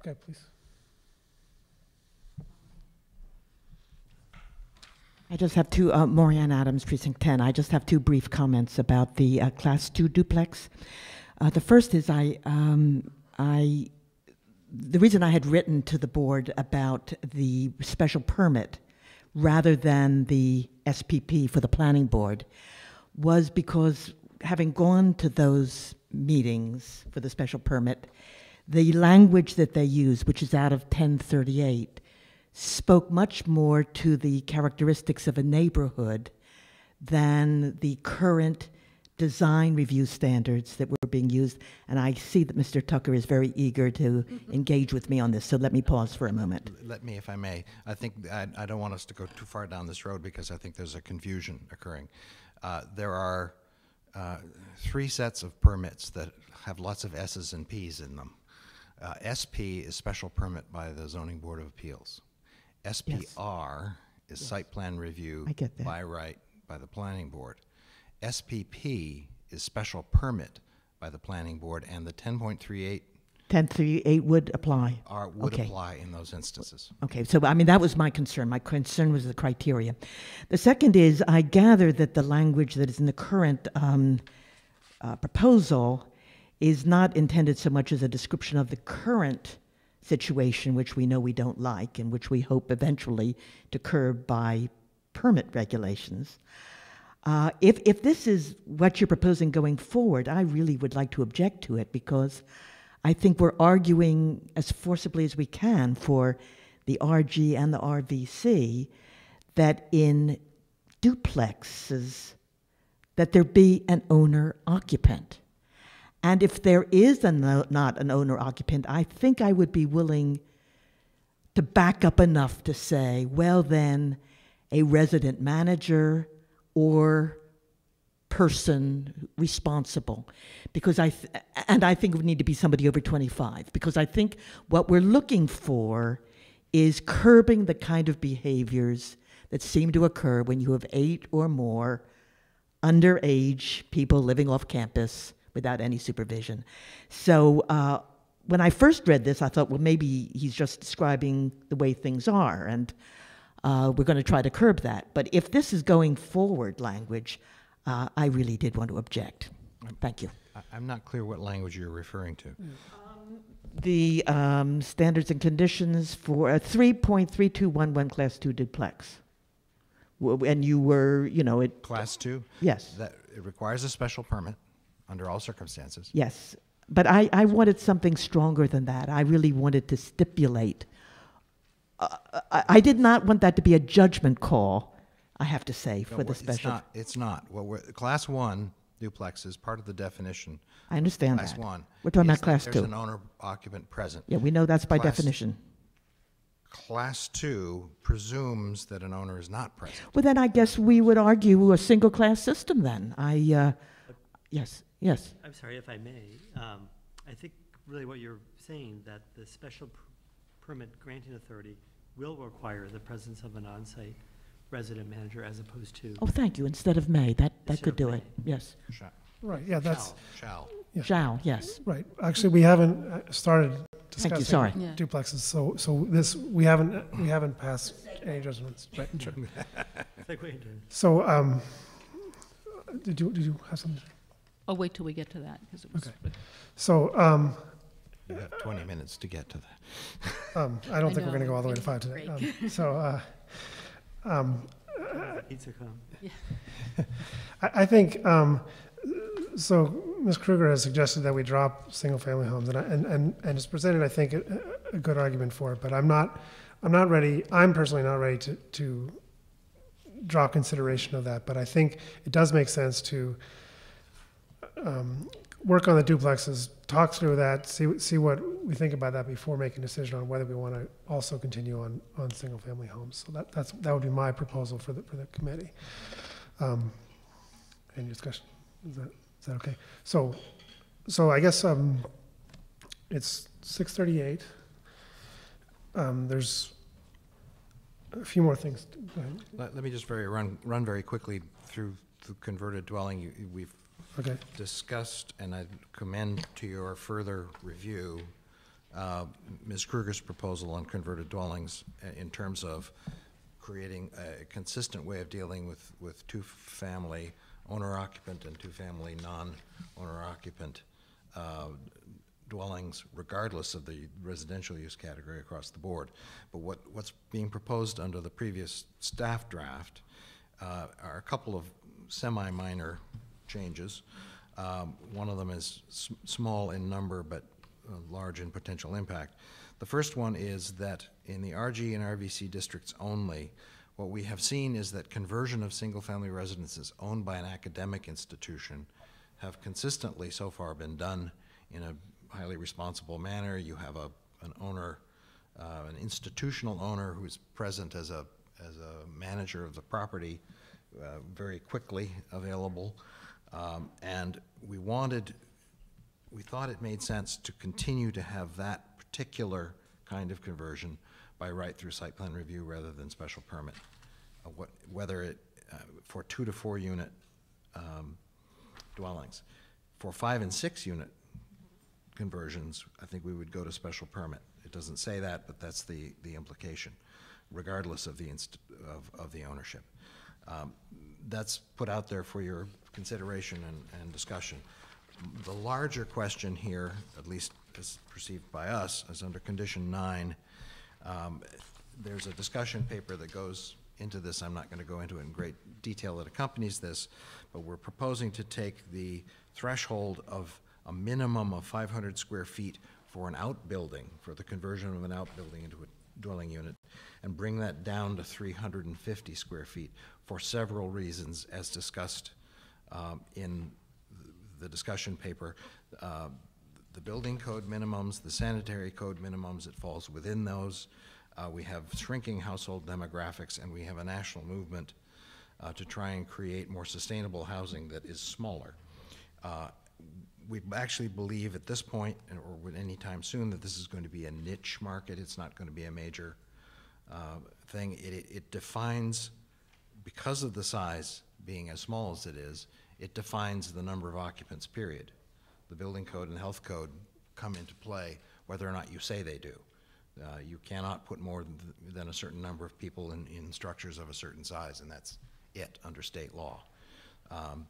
Okay, please. I just have two, Maureen Adams, Precinct 10. I just have two brief comments about the Class 2 duplex. The first is the reason I had written to the board about the special permit rather than the SPP for the planning board was because having gone to those meetings for the special permit, the language that they use, which is out of 1038, spoke much more to the characteristics of a neighborhood than the current design review standards that were being used. And I see that Mr. Tucker is very eager to engage with me on this, so let me pause for a moment. Let me, if I may. I think I don't want us to go too far down this road because I think there's a confusion occurring. There are 3 sets of permits that have lots of S's and P's in them. SP is special permit by the Zoning Board of Appeals. SPR is site plan review I get that. by right by the planning board. SPP is special permit by the planning board, and the 10.38 1038 would apply. would Okay. apply in those instances. Okay, so I mean, that was my concern. My concern was the criteria. The second is, I gather that the language that is in the current proposal is not intended so much as a description of the current situation, which we know we don't like and which we hope eventually to curb by permit regulations. If this is what you're proposing going forward, I really would like to object to it, because I think we're arguing as forcibly as we can for the RG and the RVC that in duplexes, that there be an owner occupant. And if there is not an owner occupant, I think I would be willing to back up enough to say, well, then a resident manager or person responsible, because I think it would need to be somebody over 25, because I think what we're looking for is curbing the kind of behaviors that seem to occur when you have 8 or more underage people living off campus without any supervision. So when I first read this, I thought, well, maybe he's just describing the way things are, and we're going to try to curb that. But if this is going forward language, I really did want to object. Thank you. I'm not clear what language you're referring to. The standards and conditions for a 3.3211 Class 2 duplex. And you were, it... Class 2? Yes. That it requires a special permit under all circumstances. Yes. But I wanted something stronger than that. I really wanted to stipulate. I did not want that to be a judgment call, I have to say, for the special. It's not. Class 1 duplex is part of the definition. I understand Class that. 1. We're talking is about Class that 2. There's an owner occupant present. Yeah, we know that's by Class- definition. Class 2 presumes that an owner is not present. Well, then I guess we would argue a single-class system then. Yes. I'm sorry if I may. I think really what you're saying, that the special permit granting authority will require the presence of an on-site resident manager as opposed to. Oh, thank you. Instead of may, that Instead could of do may. it. Yes. Right, yeah, that's, Shall. Yeah. Shall, yes. right. Actually, we haven't started Thank you, discussing sorry. Yeah. duplexes, so this, we haven't passed any judgments. Right, sure. It's like waiting to. So, did you have something? I'll wait till we get to that, because it was. Okay. So, You have 20 minutes to get to that. I don't think know, we're gonna go all the way to we 5 need today. a So, Pizza come. I think, so Ms. Kruger has suggested that we drop single-family homes, and it's presented, I think, a good argument for it, but I'm not ready, I'm personally not ready to draw consideration of that, but I think it does make sense to work on the duplexes, talk through that, see what we think about that before making a decision on whether we want to also continue on single-family homes. So that would be my proposal for the committee. Any discussion? Is that okay? So I guess it's 6:38. There's a few more things. Go ahead. Let me just run very quickly through the converted dwelling. We've Okay. discussed, and I commend to your further review Ms. Kruger's proposal on converted dwellings in terms of creating a consistent way of dealing with two-family owner-occupant and two-family non-owner-occupant dwellings, regardless of the residential use category across the board. But what's being proposed under the previous staff draft are a couple of semi-minor changes. One of them is small in number but large in potential impact. The first one is that in the RG and RVC districts only, what we have seen is that conversion of single-family residences owned by an academic institution have consistently so far been done in a highly responsible manner. You have an owner, an institutional owner who's present as a manager of the property, very quickly available. And we thought it made sense to continue to have that particular kind of conversion by right through site plan review rather than special permit. Whether it, for 2 to 4 unit dwellings. For 5 and 6 unit conversions, I think we would go to special permit. It doesn't say that, but that's the implication, regardless of the ownership. That's put out there for your consideration and discussion. The larger question here, at least as perceived by us, is under condition 9. There's a discussion paper that goes into this. I'm not going to go into it in great detail that accompanies this, but we're proposing to take the threshold of a minimum of 500 square feet for an outbuilding, for the conversion of an outbuilding into a dwelling unit, and bring that down to 350 square feet for several reasons, as discussed in the discussion paper. The building code minimums, the sanitary code minimums, it falls within those. We have shrinking household demographics, and we have a national movement to try and create more sustainable housing that is smaller. We actually believe at this point, or anytime soon, that this is going to be a niche market. It's not going to be a major thing. It defines, because of the size being as small as it is, it defines the number of occupants, period. The building code and health code come into play whether or not you say they do. You cannot put more than a certain number of people in structures of a certain size, and that's it under state law.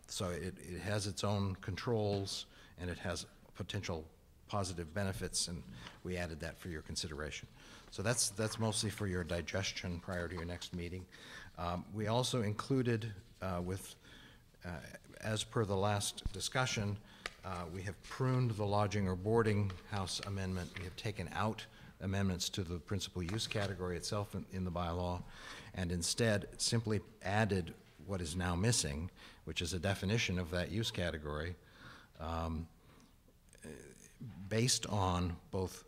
So it has its own controls, and it has potential positive benefits, and we added that for your consideration. So that's mostly for your digestion prior to your next meeting. We also included as per the last discussion, we have pruned the lodging or boarding house amendment. We have taken out amendments to the principal use category itself in the bylaw, and instead simply added what is now missing, which is a definition of that use category, based on both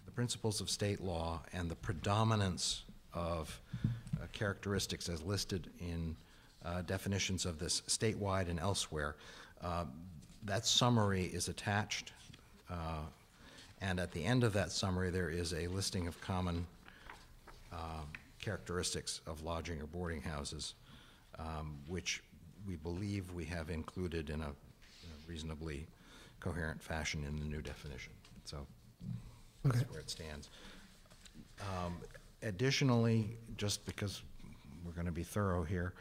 the principles of state law and the predominance of characteristics as listed in definitions of this statewide and elsewhere. That summary is attached, and at the end of that summary there is a listing of common characteristics of lodging or boarding houses, which we believe we have included in a reasonably coherent fashion in the new definition. So that's where it stands. Additionally, just because we're going to be thorough here,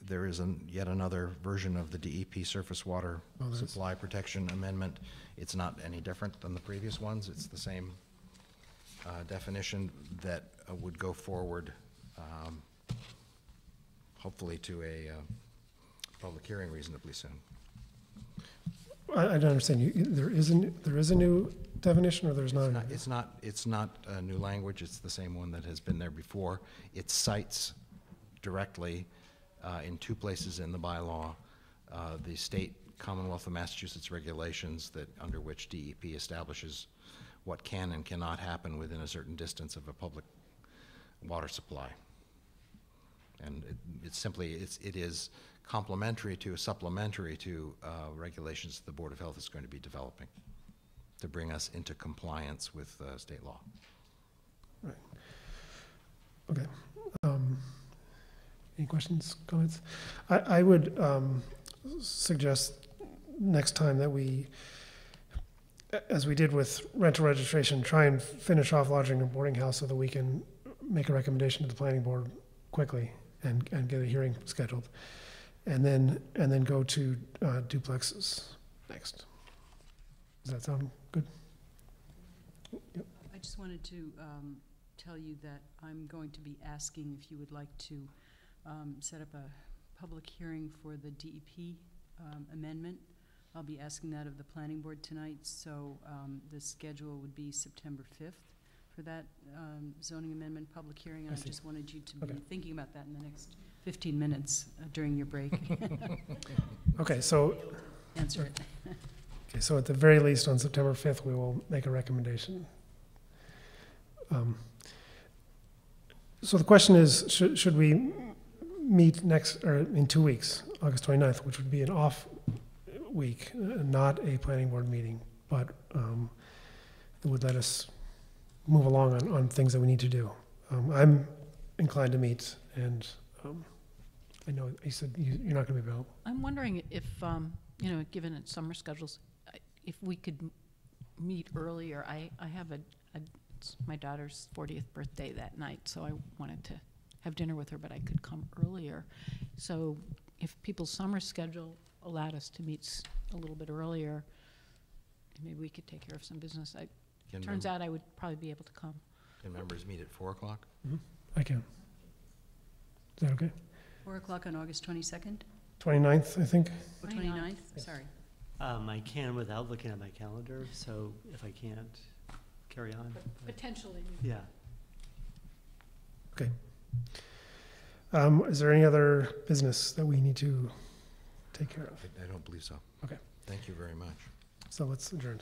there is yet another version of the DEP surface water supply protection amendment. It's not any different than the previous ones. It's the same definition that would go forward, hopefully to a public hearing reasonably soon. I don't understand. There is a new definition, or there's not? It's not a new language. It's the same one that has been there before. It cites directly in two places in the bylaw the state Commonwealth of Massachusetts regulations that under which DEP establishes what can and cannot happen within a certain distance of a public water supply. And it is complementary to, supplementary to regulations the Board of Health is going to be developing to bring us into compliance with state law. Right. Okay. Any questions, comments? I would suggest next time that we, as we did with rental registration, try and finish off lodging and boarding house so that we can make a recommendation to the planning board quickly and get a hearing scheduled, and then go to duplexes next. Does that sound good? Yep. I just wanted to tell you that I'm going to be asking if you would like to set up a public hearing for the DEP amendment. I'll be asking that of the planning board tonight, so the schedule would be September 5th for that zoning amendment public hearing. And I just wanted you to be thinking about that in the next 15 minutes during your break. Okay, so answer it. Okay, so at the very least on September 5th we will make a recommendation. So the question is, should we meet in 2 weeks, August 29th, which would be an off week, not a planning board meeting, but it would let us move along on things that we need to do. I'm inclined to meet, and I know you said you're not going to be available. I'm wondering if, given its summer schedules, if we could meet earlier. I have it's my daughter's 40th birthday that night, so I wanted to have dinner with her, but I could come earlier. So if people's summer schedule allowed us to meet a little bit earlier, maybe we could take care of some business. Turns out I would probably be able to come. Can members meet at 4 o'clock? Mm-hmm. I can. Is that okay? 4 o'clock on August 22nd 29th, I think. or 29th? Yes. Sorry. I can without looking at my calendar, so if I can't, carry on. Potentially. Yeah. Is there any other business that we need to take care of? I don't believe so. Okay. Thank you very much. So let's adjourn.